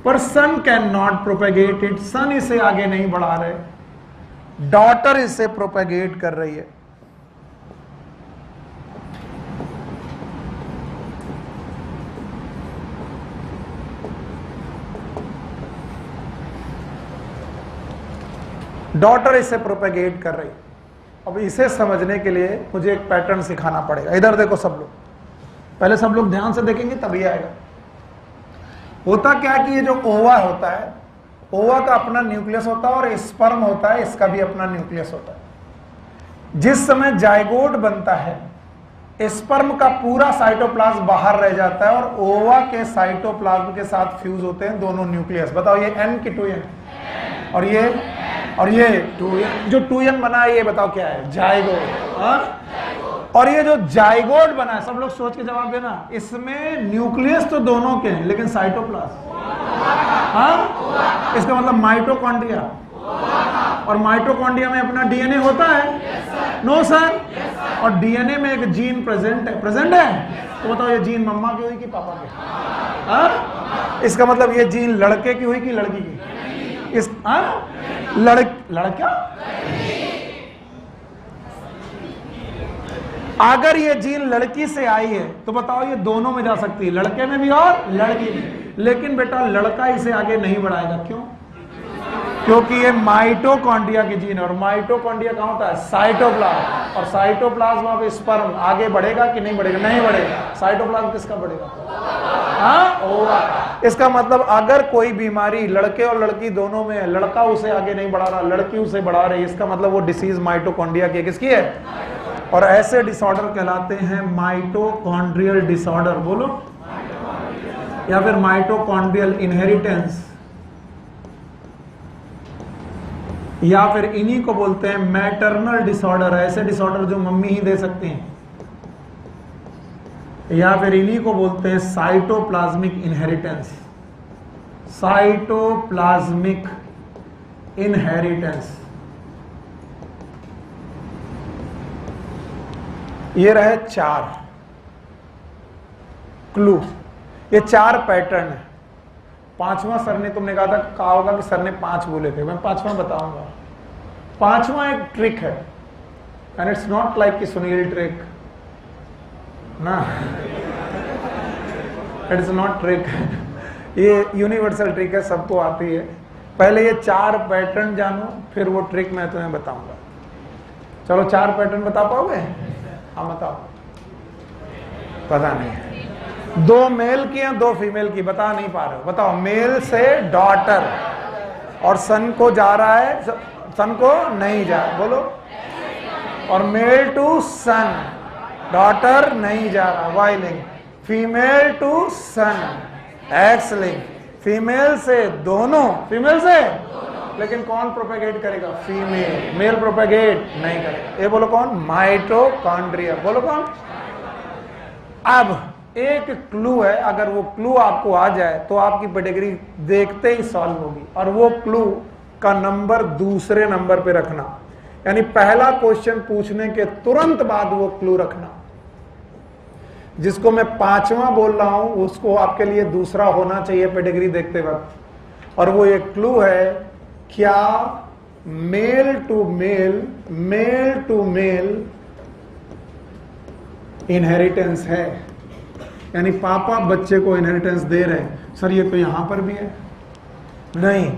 पर सन कैन नॉट प्रोपेगेट इट। सन इसे आगे नहीं बढ़ा रहे, डॉटर इसे प्रोपेगेट कर रही है। डॉटर इसे प्रोपेगेट कर रही। अब इसे समझने के लिए मुझे एक पैटर्न सिखाना पड़ेगा। इधर देखो सब लोग, पहले सब लोग ध्यान से देखेंगे तभी आएगा। होता क्या है कि ये जो ओवा होता है, ओवा का अपना न्यूक्लियस होता है और स्पर्म होता है, इसका भी अपना न्यूक्लियस होता है। जिस समय जाइगोट बनता है, स्पर्म का पूरा साइटोप्लाज्म बाहर रह जाता है और ओवा के साइटोप्लाज्म के साथ फ्यूज होते हैं दोनों न्यूक्लियस। बताओ ये N की 2N, और ये 2N, जो 2N बना है ये बताओ क्या है? जाइगोट। और ये जो जाइगोट बना है, सब लोग सोच के जवाब देना, इसमें न्यूक्लियस तो दोनों के हैं लेकिन साइटोप्लाज्म, हाँ, इसका मतलब माइटोकॉन्ड्रिया। और माइटोकॉन्ड्रिया में अपना डीएनए होता है? No sir. और डीएनए में एक जीन प्रेजेंट है, प्रेजेंट है। तो बताओ ये जीन मम्मा की हुई कि पापा की? हाँ, इसका मतलब ये जीन लड़के की हुई कि लड़की की? इस लड़का। अगर ये जीन लड़की से आई है तो बताओ ये दोनों में जा सकती है, लड़के में भी और लड़की में। लेकिन बेटा लड़का इसे आगे नहीं बढ़ाएगा। क्यों? क्योंकि ये माइटोकॉन्ड्रिया की जीन है, और माइटोकॉन्ड्रिया कहाँ होता है? साइटोप्लाज्म। और साइटोप्लाज्म अब स्पर्म आगे बढ़ेगा कि नहीं बढ़ेगा? नहीं बढ़ेगा। साइटोप्लाज्म किसका बढ़ेगा? हाँ, ओवा। इसका मतलब अगर कोई बीमारी लड़के और लड़की दोनों में है, लड़का उसे आगे नहीं बढ़ा रहा, लड़की उसे बढ़ा रही, इसका मतलब वो डिसीज माइटोकॉन्ड्रिया की किसकी है? और ऐसे डिसऑर्डर कहलाते हैं माइटोकॉन्ड्रियल डिसऑर्डर। बोलो, या फिर माइटोकॉन्ड्रियल इनहेरिटेंस, या फिर इन्हीं को बोलते हैं मैटरनल डिसऑर्डर। ऐसे डिसऑर्डर जो मम्मी ही दे सकती हैं। या फिर इन्हीं को बोलते हैं साइटोप्लाज्मिक इनहेरिटेंस। Cytoplasmic inheritance. ये रहे 4 क्लू, ये 4 पैटर्न है। 5वां सर ने, तुमने कहा होगा कि सर ने 5 बोले थे, मैं 5वां बताऊंगा। 5वां एक ट्रिक है, एंड इट्स नॉट लाइक कि सुनील ट्रिक ना, इट्स नॉट ट्रिक, ये यूनिवर्सल ट्रिक है, सबको आती है। पहले ये 4 पैटर्न जानो, फिर वो ट्रिक मैं तुम्हें बताऊंगा। चलो 4 पैटर्न बता पाओगे? हाँ बताओ। पता नहीं, 2 मेल की या 2 फीमेल की, बता नहीं पा रहे हो, बताओ। मेल से डॉटर, और सन को जा रहा है, सन को नहीं जा, बोलो। और मेल टू सन, डॉटर नहीं जा रहा, Y link. Female to son, X link. Female से दोनों, फीमेल से, लेकिन कौन प्रोपेगेट करेगा? फीमेल। मेल प्रोपेगेट नहीं करेगा। ये बोलो कौन? माइटोकॉन्ड्रिया। बोलो कौन? अब एक क्लू है, अगर वो क्लू आपको आ जाए तो आपकी पेडिग्री देखते ही सॉल्व होगी। और वो क्लू का नंबर दूसरे नंबर पे रखना, यानी पहला क्वेश्चन पूछने के तुरंत बाद वो क्लू रखना। जिसको मैं 5वां बोल रहा हूं उसको आपके लिए दूसरा होना चाहिए पेडिग्री देखते वक्त। और वो एक क्लू है, क्या male to male, male to male inheritance है? यानी पापा बच्चे को इनहेरिटेंस दे रहे हैं। सर ये तो यहां पर भी है। नहीं,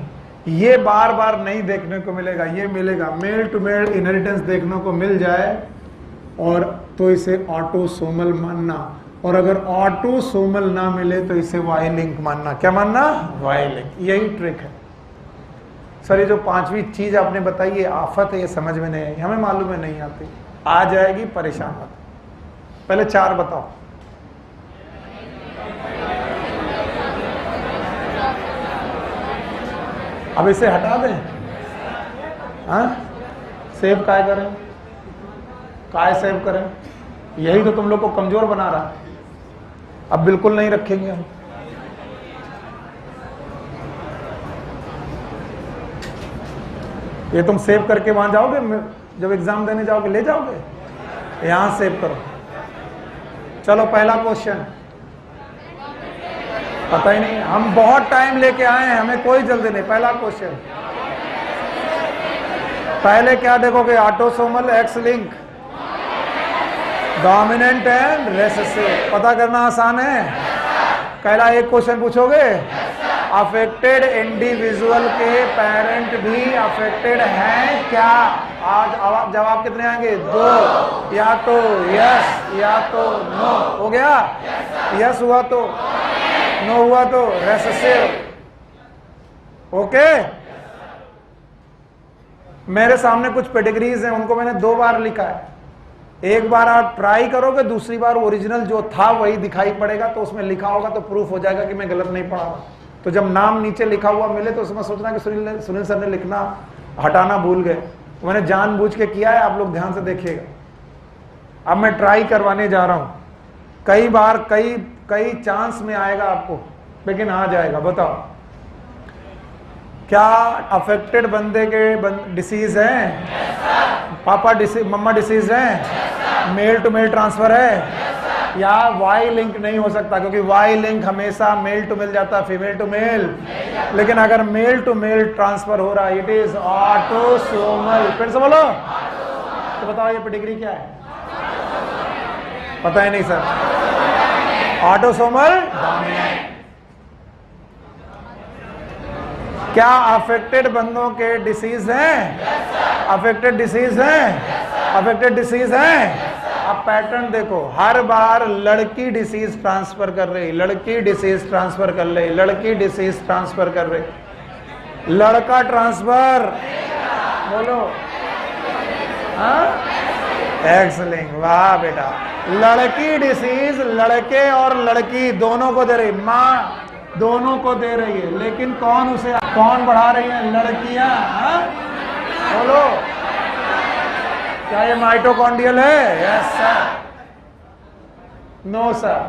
ये बार बार नहीं देखने को मिलेगा, ये मिलेगा। मेल टू मेल इनहेरिटेंस देखने को मिल जाए और तो इसे ऑटोसोमल मानना, और अगर ऑटोसोमल ना मिले तो इसे वाई लिंक मानना। क्या मानना? Y link. यही ट्रिक है। सर ये जो 5वीं चीज आपने बताई ये आफत है, ये समझ में नहीं आई, हमें मालूम है नहीं आती, आ जाएगी, परेशान मत। पहले 4 बताओ। अब इसे हटा दें? हाँ, सेव काय करें? काय सेव करें? यही तो तुम लोग को कमजोर बना रहा है। अब बिल्कुल नहीं रखेंगे हम। ये तुम सेव करके वहां जाओगे, जब एग्जाम देने जाओगे ले जाओगे? यहां सेव करो। चलो पहला क्वेश्चन, पता ही नहीं, हम बहुत टाइम लेके आए हैं, हमें कोई जल्दी नहीं। पहला क्वेश्चन, पहले क्या देखोगे? Autosomal x link, dominant and recessive. पता करना आसान है। पहला एक क्वेश्चन पूछोगे, अफेक्टेड इंडिविजुअल के पेरेंट भी अफेक्टेड हैं क्या? आज जवाब कितने आएंगे? 2। या तो यस या तो नो। हो गया? यस हुआ तो, नो हुआ तो रिसेसिव। ओके, मेरे सामने कुछ पेडिग्रीज हैं, उनको मैंने 2 बार लिखा है। एक बार आप ट्राई करोगे, दूसरी बार ओरिजिनल जो था वही दिखाई पड़ेगा, तो उसमें लिखा होगा तो प्रूफ हो जाएगा कि मैं गलत नहीं पढ़ा रहा। तो जब नाम नीचे लिखा हुआ मिले तो उसमें सोचना कि सुनील सर ने लिखना हटाना भूल गए। तो मैंने जानबूझ के किया है, आप लोग ध्यान से देखिएगा। अब मैं ट्राई करवाने जा रहा हूं, कई बार कई चांस में आएगा आपको, लेकिन आ जाएगा। बताओ, क्या अफेक्टेड बंदे के डिसीज है? पापा डिसीज, मम्मा डिसीज है? मेल टू मेल ट्रांसफर है? या वाई लिंक नहीं हो सकता, क्योंकि वाई लिंक हमेशा मेल टू मेल जाता है, फीमेल टू मेल। लेकिन अगर मेल टू मेल ट्रांसफर हो रहा है, इट इज ऑटोसोमल। फिर से बोलो। तो बताओ ये पेडिग्री क्या है? पता ही नहीं सर। Autosomal dominant. क्या अफेक्टेड बंदों के डिसीज हैं? अफेक्टेड डिसीज हैं? अफेक्टेड डिसीज हैं? अब पैटर्न देखो, हर बार लड़की डिसीज ट्रांसफर कर रही, लड़की डिसीज ट्रांसफर कर रही, लड़की डिसीज ट्रांसफर कर रही, लड़का ट्रांसफर, बोलो एक्सलिंग, वाह बेटा। लड़की डिसीज लड़के और लड़की दोनों को दे रही, माँ दोनों को दे रही है, लेकिन कौन उसे कौन बढ़ा रही है? लड़कियां। बोलो, क्या ये माइटोकॉन्ड्रियल है? Yes sir, no sir.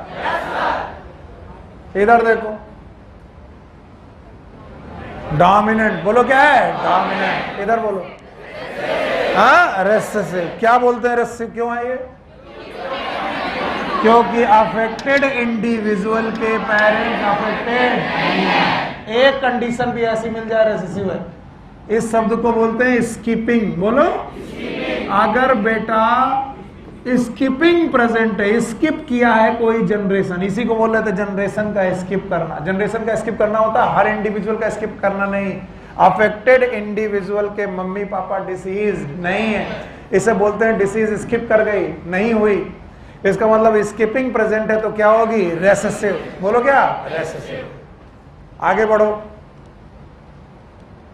इधर देखो, डोमिनेंट, बोलो क्या है? डोमिनेंट। इधर बोलो, हाँ रेसेसिव। क्या बोलते हैं रेसेसिव क्यों है ये? क्योंकि अफेक्टेड इंडिविजुअल के पेरेंट अफेक्टेड। एक कंडीशन भी ऐसी मिल जाए रेसेसिव है, इस शब्द को बोलते हैं स्किपिंग। बोलो, अगर बेटा स्किपिंग प्रेजेंट है, स्किप किया है कोई जनरेशन, इसी को बोल रहे थे जनरेशन का स्किप करना। जनरेशन का स्किप करना होता है, हर इंडिविजुअल का स्किप करना नहीं। अफेक्टेड इंडिविजुअल के मम्मी पापा डिसीज नहीं है, इसे बोलते हैं डिसीज स्किप कर गई, नहीं हुई, इसका मतलब स्किपिंग प्रेजेंट है, तो क्या होगी? रेसेसिव। बोलो क्या? रेसेसिव। आगे बढ़ो,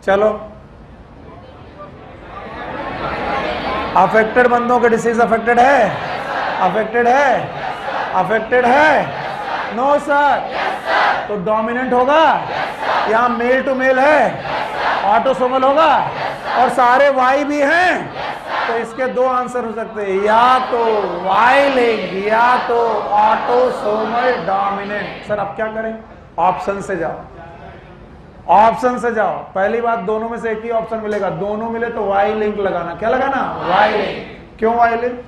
चलो। अफेक्टेड बंदों के डिसीज अफेक्टेड है? अफेक्टेड है? अफेक्टेड है? No sir. तो डोमिनेंट होगा? यहां मेल टू मेल है, ऑटोसोमल होगा, और सारे वाई भी हैं, तो इसके दो आंसर हो सकते हैं, या तो वाई लिंक या तो ऑटोसोमल डोमिनेंट। सर अब क्या करें? ऑप्शन से जाओ, ऑप्शन से जाओ। पहली बात, दोनों में से एक ही ऑप्शन मिलेगा, दोनों मिले तो वाई लिंक लगाना। क्या लगाना? Y link. क्यों वाई लिंक?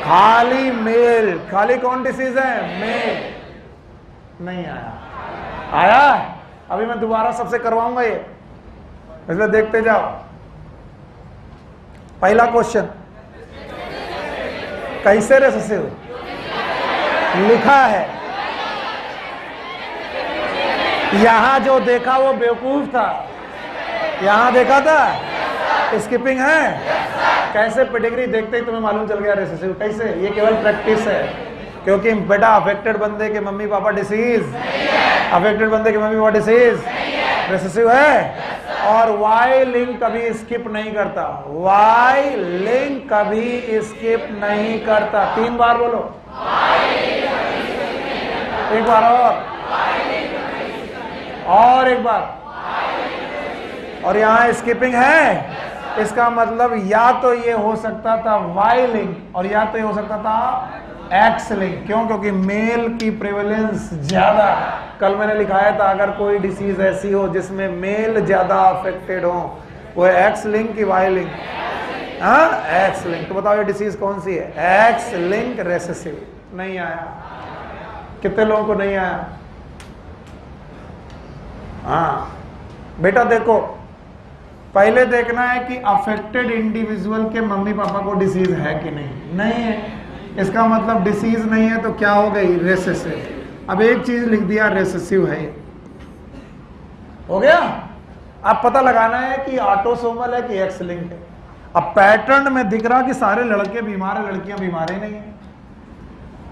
खाली मेल, खाली कौन डिसीज है? मेल। नहीं आया? आया? अभी मैं दोबारा सबसे करवाऊंगा ये, इसलिए देखते जाओ। पहला क्वेश्चन, कैसे रेसेसिव लिखा है? यहां जो देखा वो बेवकूफ था, यहां देखा था स्किपिंग है। कैसे? पेडिग्री देखते ही तुम्हें मालूम चल गया रेसेसिव। कैसे? ये केवल प्रैक्टिस है, क्योंकि बेटा अफेक्टेड बंदे के मम्मी पापा डिसीज, अफेक्टेड बंदे के मम्मी पापा डिसीज रेसेसिव है। और वाई लिंक कभी स्किप नहीं करता, वाई लिंक कभी स्किप नहीं करता। 3 बार बोलो, एक बार और एक बार, और यहां स्किपिंग है, इसका मतलब या तो ये हो सकता था वाई लिंक और या तो ये हो सकता था एक्स लिंक। क्यों? क्योंकि मेल की प्रेवलेंस ज्यादा। कल मैंने लिखाया था, अगर कोई डिसीज ऐसी हो जिसमें मेल ज्यादा अफेक्टेड हो, वो एक्स लिंक की वाई लिंक? हाँ, एक्स लिंक। तो बताओ ये डिसीज कौन सी है? X link recessive. नहीं आया? कितने लोगों को नहीं आया? हाँ बेटा देखो, पहले देखना है कि अफेक्टेड इंडिविजुअल के मम्मी पापा को डिसीज है कि नहीं। नहीं है, इसका मतलब डिसीज नहीं है, तो क्या हो गई? रेसेसिव। अब एक चीज लिख दिया, रेसेसिव है, हो गया। अब पता लगाना है कि ऑटोसोमल है कि एक्स लिंक है। अब पैटर्न में दिख रहा कि सारे लड़के बीमार है, लड़कियां बीमार ही नहीं है।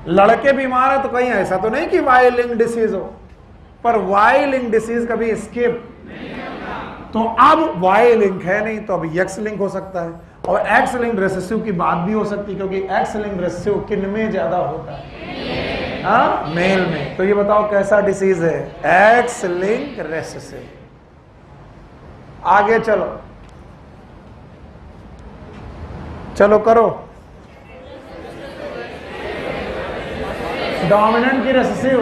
लड़के बीमार है तो कहीं ऐसा तो नहीं कि वाई लिंक डिसीज हो, पर वाई लिंक डिसीज कभी स्किप, तो अब वाई लिंक है नहीं, तो अब एक्स लिंक हो सकता है। और एक्स लिंक रेसेसिव की बात भी हो सकती है, क्योंकि एक्स लिंक रेसेसिव किन में ज्यादा होता है? हाँ, मेल में। तो ये बताओ कैसा डिसीज है? X link recessive. आगे चलो, चलो करो। डोमिनेंट की रेसेसिव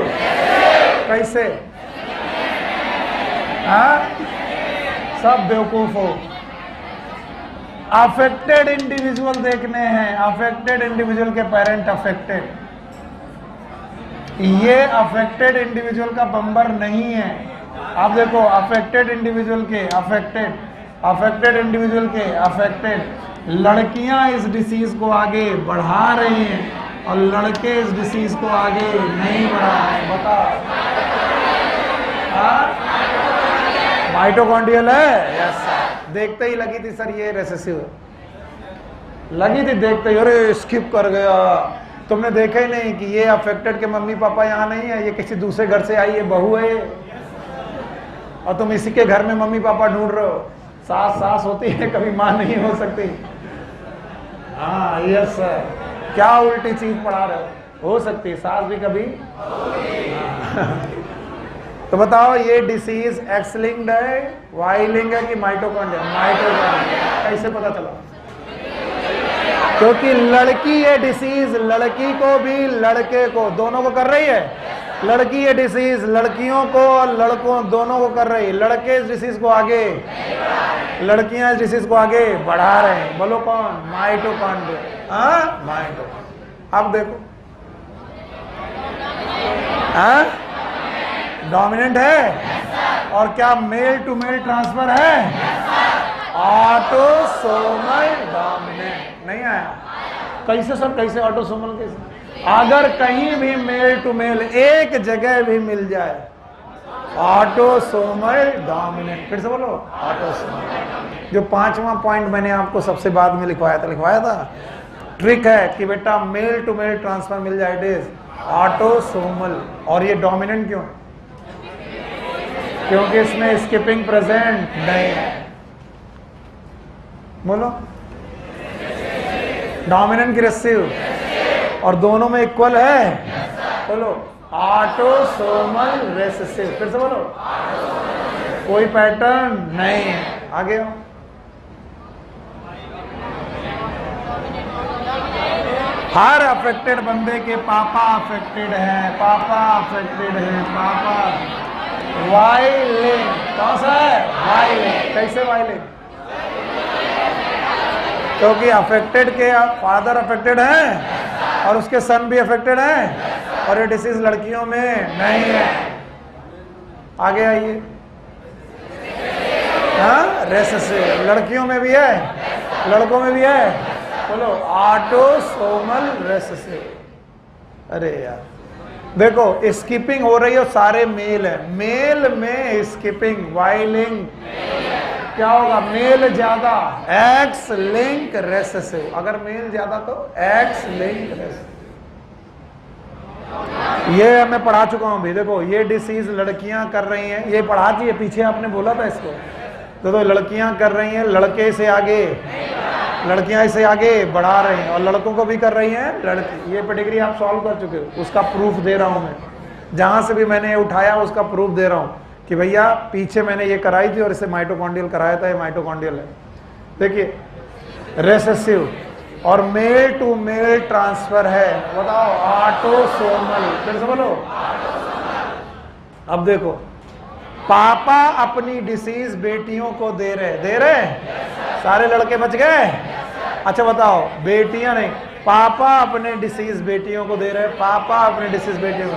कैसे? हाँ, सब बेवकूफ हो। अफेक्टेड इंडिविजुअल देखने हैं, अफेक्टेड इंडिविजुअल के पेरेंट अफेक्टेड, ये अफेक्टेड इंडिविजुअल का बम्बर नहीं है। आप देखो, अफेक्टेड इंडिविजुअल के अफेक्टेड, अफेक्टेड इंडिविजुअल के अफेक्टेड। लड़कियां इस डिसीज को आगे बढ़ा रही हैं और लड़के इस डिसीज को आगे नहीं बढ़ा रहे हैं। बताओ, माइटोकॉन्ड्रियल है, यस सर। देखते ही लगी थी सर ये रेसेसिव है, लगी थी देखते ही, अरे स्किप कर गया, तुमने देखा ही नहीं कि ये अफेक्टेड के मम्मी पापा यहाँ नहीं है, ये किसी दूसरे घर से आई है, बहू है ये, और तुम इसी के घर में मम्मी पापा ढूंढ रहे हो। सास सास होती है, कभी माँ नहीं हो सकती। हाँ यस सर, क्या उल्टी चीज पढ़ा रहे हो सकती है सास भी कभी। तो बताओ ये डिसीज एक्स लिंक्ड है, वाई लिंक्ड है कि माइटोकॉन्ड्रिया? माइटोकॉन्ड्रिया। कैसे पता चला? क्योंकि लड़की ये डिसीज लड़की को भी लड़के को दोनों को कर रही है। लड़की ये डिसीज लड़कियों को और लड़कों दोनों को कर रही है। लड़के इस डिसीज को आगे, लड़कियां इस डिसीज को आगे बढ़ा रहे हैं। बोलो कौन? माइटोकॉन्ड्रिया। हाँ माइटोकॉन्ड्रिया। अब देखो हाँ डोमिनेंट है, और क्या मेल टू मेल ट्रांसफर है? Autosomal dominant. नहीं आया? कैसे सर, कैसे ऑटोसोमल? कैसे? अगर कहीं भी मेल टू मेल एक जगह भी मिल जाए, ऑटोसोमल डोमिनेंट। फिर से बोलो, ऑटोसोमल। जो 5वां पॉइंट मैंने आपको सबसे बाद में लिखवाया था, ट्रिक है कि बेटा मेल टू मेल ट्रांसफर मिल जाए, इट इज ऑटोसोमल। और ये डोमिनेंट क्यों है? क्योंकि इसमें स्किपिंग प्रेजेंट नहीं है। बोलो, डोमिनेंट की रिसेसिव, और दोनों में इक्वल है। बोलो, ऑटोसोमल रिसेसिव। फिर से बोलो, कोई पैटर्न नहीं है। आगे आओ। हर अफेक्टेड बंदे के पापा अफेक्टेड है, पापा अफेक्टेड है, पापा। वाई लिंक कौन सा है? Y link. कैसे वाई लिंक? क्योंकि अफेक्टेड के फादर अफेक्टेड हैं और उसके सन भी अफेक्टेड हैं, और ये डिसीज लड़कियों में नहीं है। आगे आइए। हाँ रेसेसिव लड़कियों में भी है, लड़कों में भी है। बोलो, ऑटोसोमल रेसेसिव। अरे यार देखो, स्किपिंग हो रही है, सारे मेल है। मेल में स्किपिंग, वाई लिंक क्या होगा? मेल ज्यादा, एक्स लिंक रेसेसिव। अगर मेल ज्यादा तो एक्स लिंक रेसेसिव। ये मैं पढ़ा चुका हूं भी। देखो ये डिसीज लड़कियां कर रही हैं, ये पढ़ा थी पीछे, आपने बोला था इसको। तो लड़कियां कर रही हैं, लड़के से आगे, लड़कियां इसे आगे बढ़ा रही हैं, और लड़कों को भी कर रही हैं लड़की। ये पेडिग्री आप सॉल्व कर चुके हो, उसका प्रूफ दे रहा हूं मैं। जहां से भी मैंने उठाया उसका प्रूफ दे रहा हूं कि भैया पीछे मैंने ये कराई थी और इसे माइटोकॉन्ड्रियल कराया था, ये माइटोकॉन्ड्रियल है। देखिए रेसेसिव और मेल टू मेल ट्रांसफर है। बताओ, ऑटोसोमल। फिर से बोलो। अब देखो, पापा अपनी डिसीज बेटियों को दे रहे सारे लड़के बच गए। अच्छा बताओ, बेटियां नहीं, पापा अपने डिसीज बेटियों को दे रहे, पापा अपने डिसीज बेटियों को।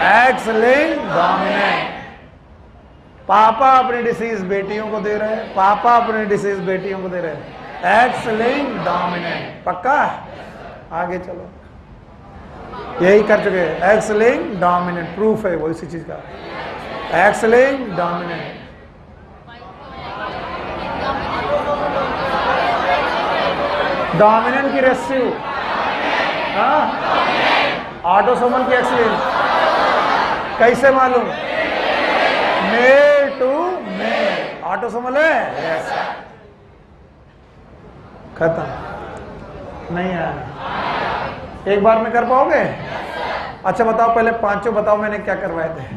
X link dominant. पापा अपनी डिसीज बेटियों को दे रहे, पापा अपनी डिसीज बेटियों को दे रहे, एक्स लिंक डोमिनेंट। पक्का? आगे चलो, यही कर चुके, एक्स लिंक डोमिनेंट। प्रूफ है वो इसी चीज का, एक्स लिंक डोमिनेंट। डोमिनेंट की रेसिव, ऑटोसोमल की एक्स लिंक। कैसे मालूम? Male to male. ऑटोसोमल है, यस। खत्म। नहीं आया? एक बार में कर पाओगे? अच्छा बताओ, पहले पांचों बताओ मैंने क्या करवाए थे।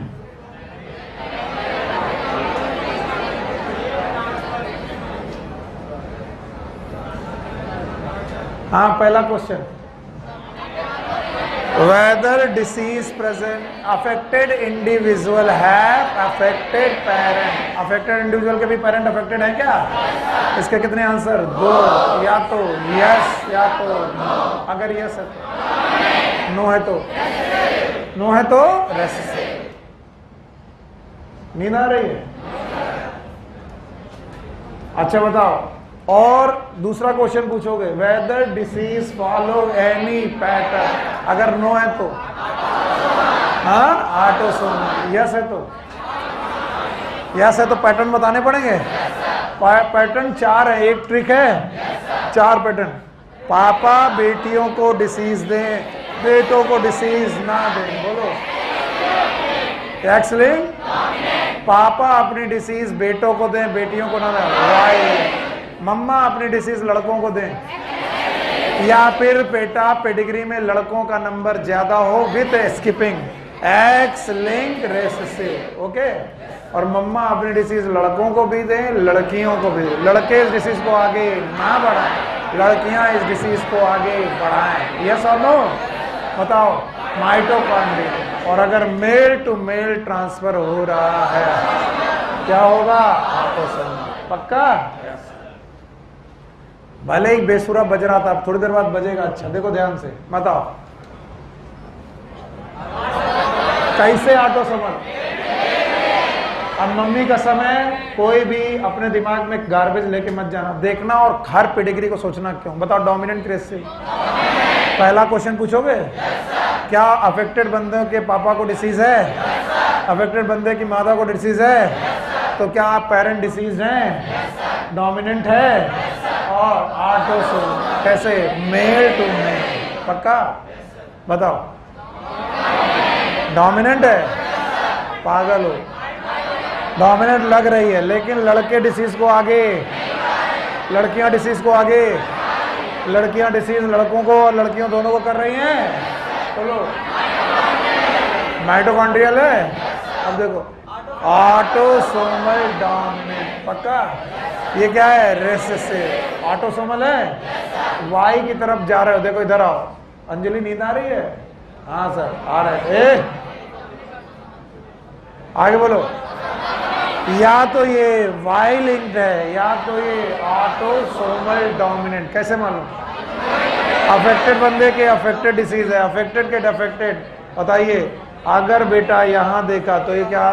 हाँ पहला question, whether disease present affected individual have affected parent. Affected individual के भी पेरेंट अफेक्टेड है क्या? इसके कितने आंसर? 2। या तो यस या तो नो। अगर यस है तो, नो है तो, नो है तो रेसेसिव। नींद आ रही है? अच्छा बताओ, और दूसरा क्वेश्चन पूछोगे, whether disease follow any pattern. अगर नो है तो, हाँ ऑटोसोमल। यस है तो, यस है तो पैटर्न बताने पड़ेंगे। पैटर्न 4 है, एक ट्रिक है, 4 पैटर्न। पापा बेटियों को डिसीज दें, बेटों को डिसीज ना दें। बोलो एक्स लिंक, पापा अपनी डिसीज बेटों को दें, बेटियों को ना दें। वाई, मम्मा अपनी डिसीज लड़कों को दें, या फिर बेटा पेडिग्री में लड़कों का नंबर ज्यादा हो with skipping, x link recessive. Okay, और मम्मा अपनी डिसीज लड़कों को भी दें, लड़कियों को भी। लड़के इस डिसीज को आगे ना बढ़ाएं, लड़कियां इस डिसीज को आगे बढ़ाएं। यस और नो बताओ। माइटोकॉन्ड्रिया, और अगर मेल टू मेल ट्रांसफर हो रहा है क्या होगा? ऑटोसोमल। पक्का? भले ही बेसुरा बज रहा था, अब थोड़ी देर बाद बजेगा। अच्छा देखो ध्यान से, बताओ कैसे ऑटोसोमल। अब मम्मी का समय, कोई भी अपने दिमाग में गार्बेज लेके मत जाना, देखना और हर पेडिग्री को सोचना क्यों। बताओ डोमिनेंट रेसेसिव। पहला क्वेश्चन पूछोगे, क्या अफेक्टेड बंदे के पापा को डिसीज है? अफेक्टेड बंदे की माता को डिसीज है? तो क्या आप पेरेंट डिसीज हैं? डोमिनेंट है और ऑटोसोमल। कैसे? Male to male. पक्का? बताओ डोमिनेंट है? पागल हो, डोमिनेंट लग रही है, लेकिन लड़के डिसीज को आगे, लड़कियां डिसीज को आगे, लड़कियां डिसीज लड़कों को और लड़कियों दोनों को कर रही हैं। चलो माइटोकॉन्ड्रियल है। अब देखो ऑटोसोमल डोमिनेंट। पक्का? ये क्या है? रेसेसिव। ऑटोसोमल है, वाई की तरफ जा रहे हो। देखो इधर आओ, अंजलि नींद आ रही है? हाँ सर आ रहे। ए आगे बोलो। या तो ये वाई लिंक्ड है या तो ये ऑटोसोमल डोमिनेंट। कैसे मालूम? अफेक्टेड बंदे के अफेक्टेड डिसीज है, अफेक्टेड के अफेक्टेड। बताइए अगर बेटा यहां देखा तो ये क्या?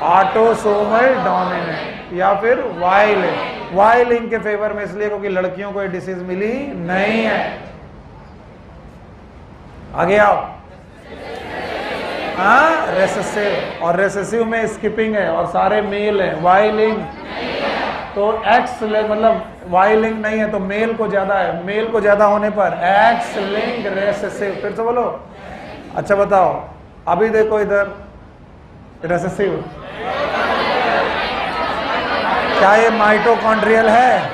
ऑटोसोमल डोमिनेंट या फिर वाई लिंक। वाई लिंक के फेवर में इसलिए क्योंकि लड़कियों को ये डिसीज मिली नहीं है। आगे आओ। हाँ रेसेसिव, और रेसेसिव में स्किपिंग है और सारे मेल है। वाई लिंक तो एक्स मतलब वाई लिंक नहीं है तो मेल को ज्यादा है, मेल को ज्यादा होने पर एक्स लिंक रेसेसिव। फिर से बोलो। अच्छा बताओ, अभी देखो इधर रेसेसिव, क्या ये माइटोकॉन्ड्रियल है?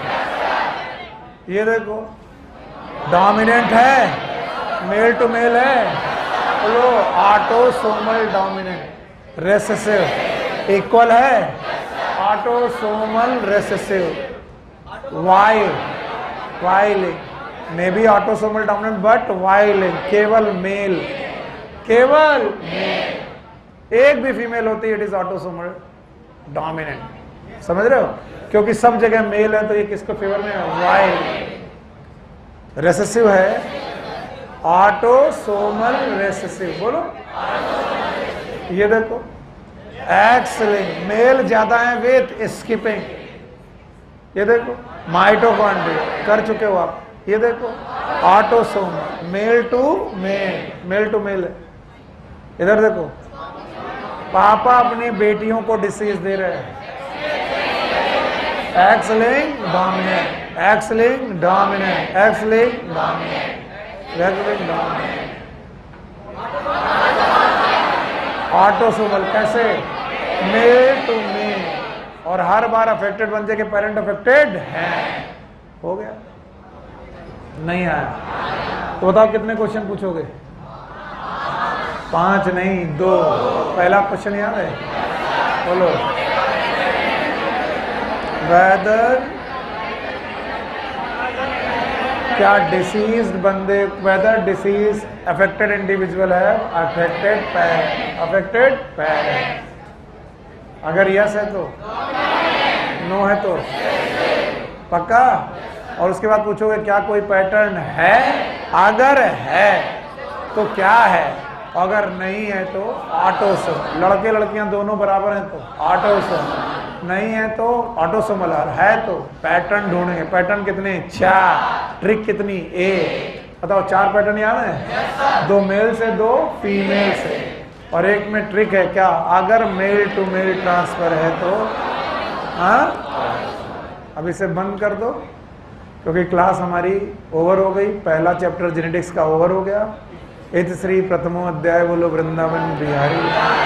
ये देखो डोमिनेंट है, मेल टू मेल है। बोलो ऑटोसोमल डोमिनेंट। रेसेसिव इक्वल है autosomal recessive. Y, Y link may be autosomal dominant but Y link केवल मेल, केवल मेल। एक भी फीमेल होती है इट इज ऑटोसोमल डोमिनेंट। समझ रहे हो? क्योंकि सब जगह मेल है तो ये किसके फेवर में है? वाई। रेसेसिव है ऑटोसोमल रेसेसिव। बोलो ये देखो एक्स लिंक, मेल ज्यादा है विथ स्किपिंग। ये देखो माइटोकॉन्ड्रिया कर चुके हो आप। ये देखो autosomal, male to male, male to male है। इधर देखो पापा अपनी बेटियों को डिसीज दे रहे हैं। X link dominant, x link dominant, x link dominant, x link dominant. Autosomal कैसे? मेल टू मेल, और हर बार अफेक्टेड बंदे के पेरेंट अफेक्टेड हैं। हो गया? नहीं आया तो बताओ कितने क्वेश्चन पूछोगे? 5 नहीं 2। पहला क्वेश्चन याद है? बोलो वेदर क्या डिसीज बंदे, वेदर डिसीज अफेक्टेड इंडिविजुअल है अफेक्टेड पेरेंट, अफेक्टेड पेरेंट। अगर यस है तो, नो है तो पक्का। और उसके बाद पूछोगे क्या कोई पैटर्न है? अगर है तो क्या है, अगर नहीं है तो ऑटोसोमल। लड़के लड़कियां दोनों बराबर हैं तो ऑटोसोमल, नहीं है तो ऑटोसोमल, और है तो पैटर्न ढूंढेंगे। पैटर्न कितने? 4। ट्रिक कितनी? 1। बताओ 4 पैटर्न याद है? 2 मेल से 2 फीमेल से। और एक में ट्रिक है क्या, अगर मेल टू मेल ट्रांसफर है तो अब इसे बंद कर दो, क्योंकि क्लास हमारी ओवर हो गई। पहला चैप्टर जेनेटिक्स का ओवर हो गया। इति श्री प्रथमो अध्याय। बोलो वृंदावन बिहारी।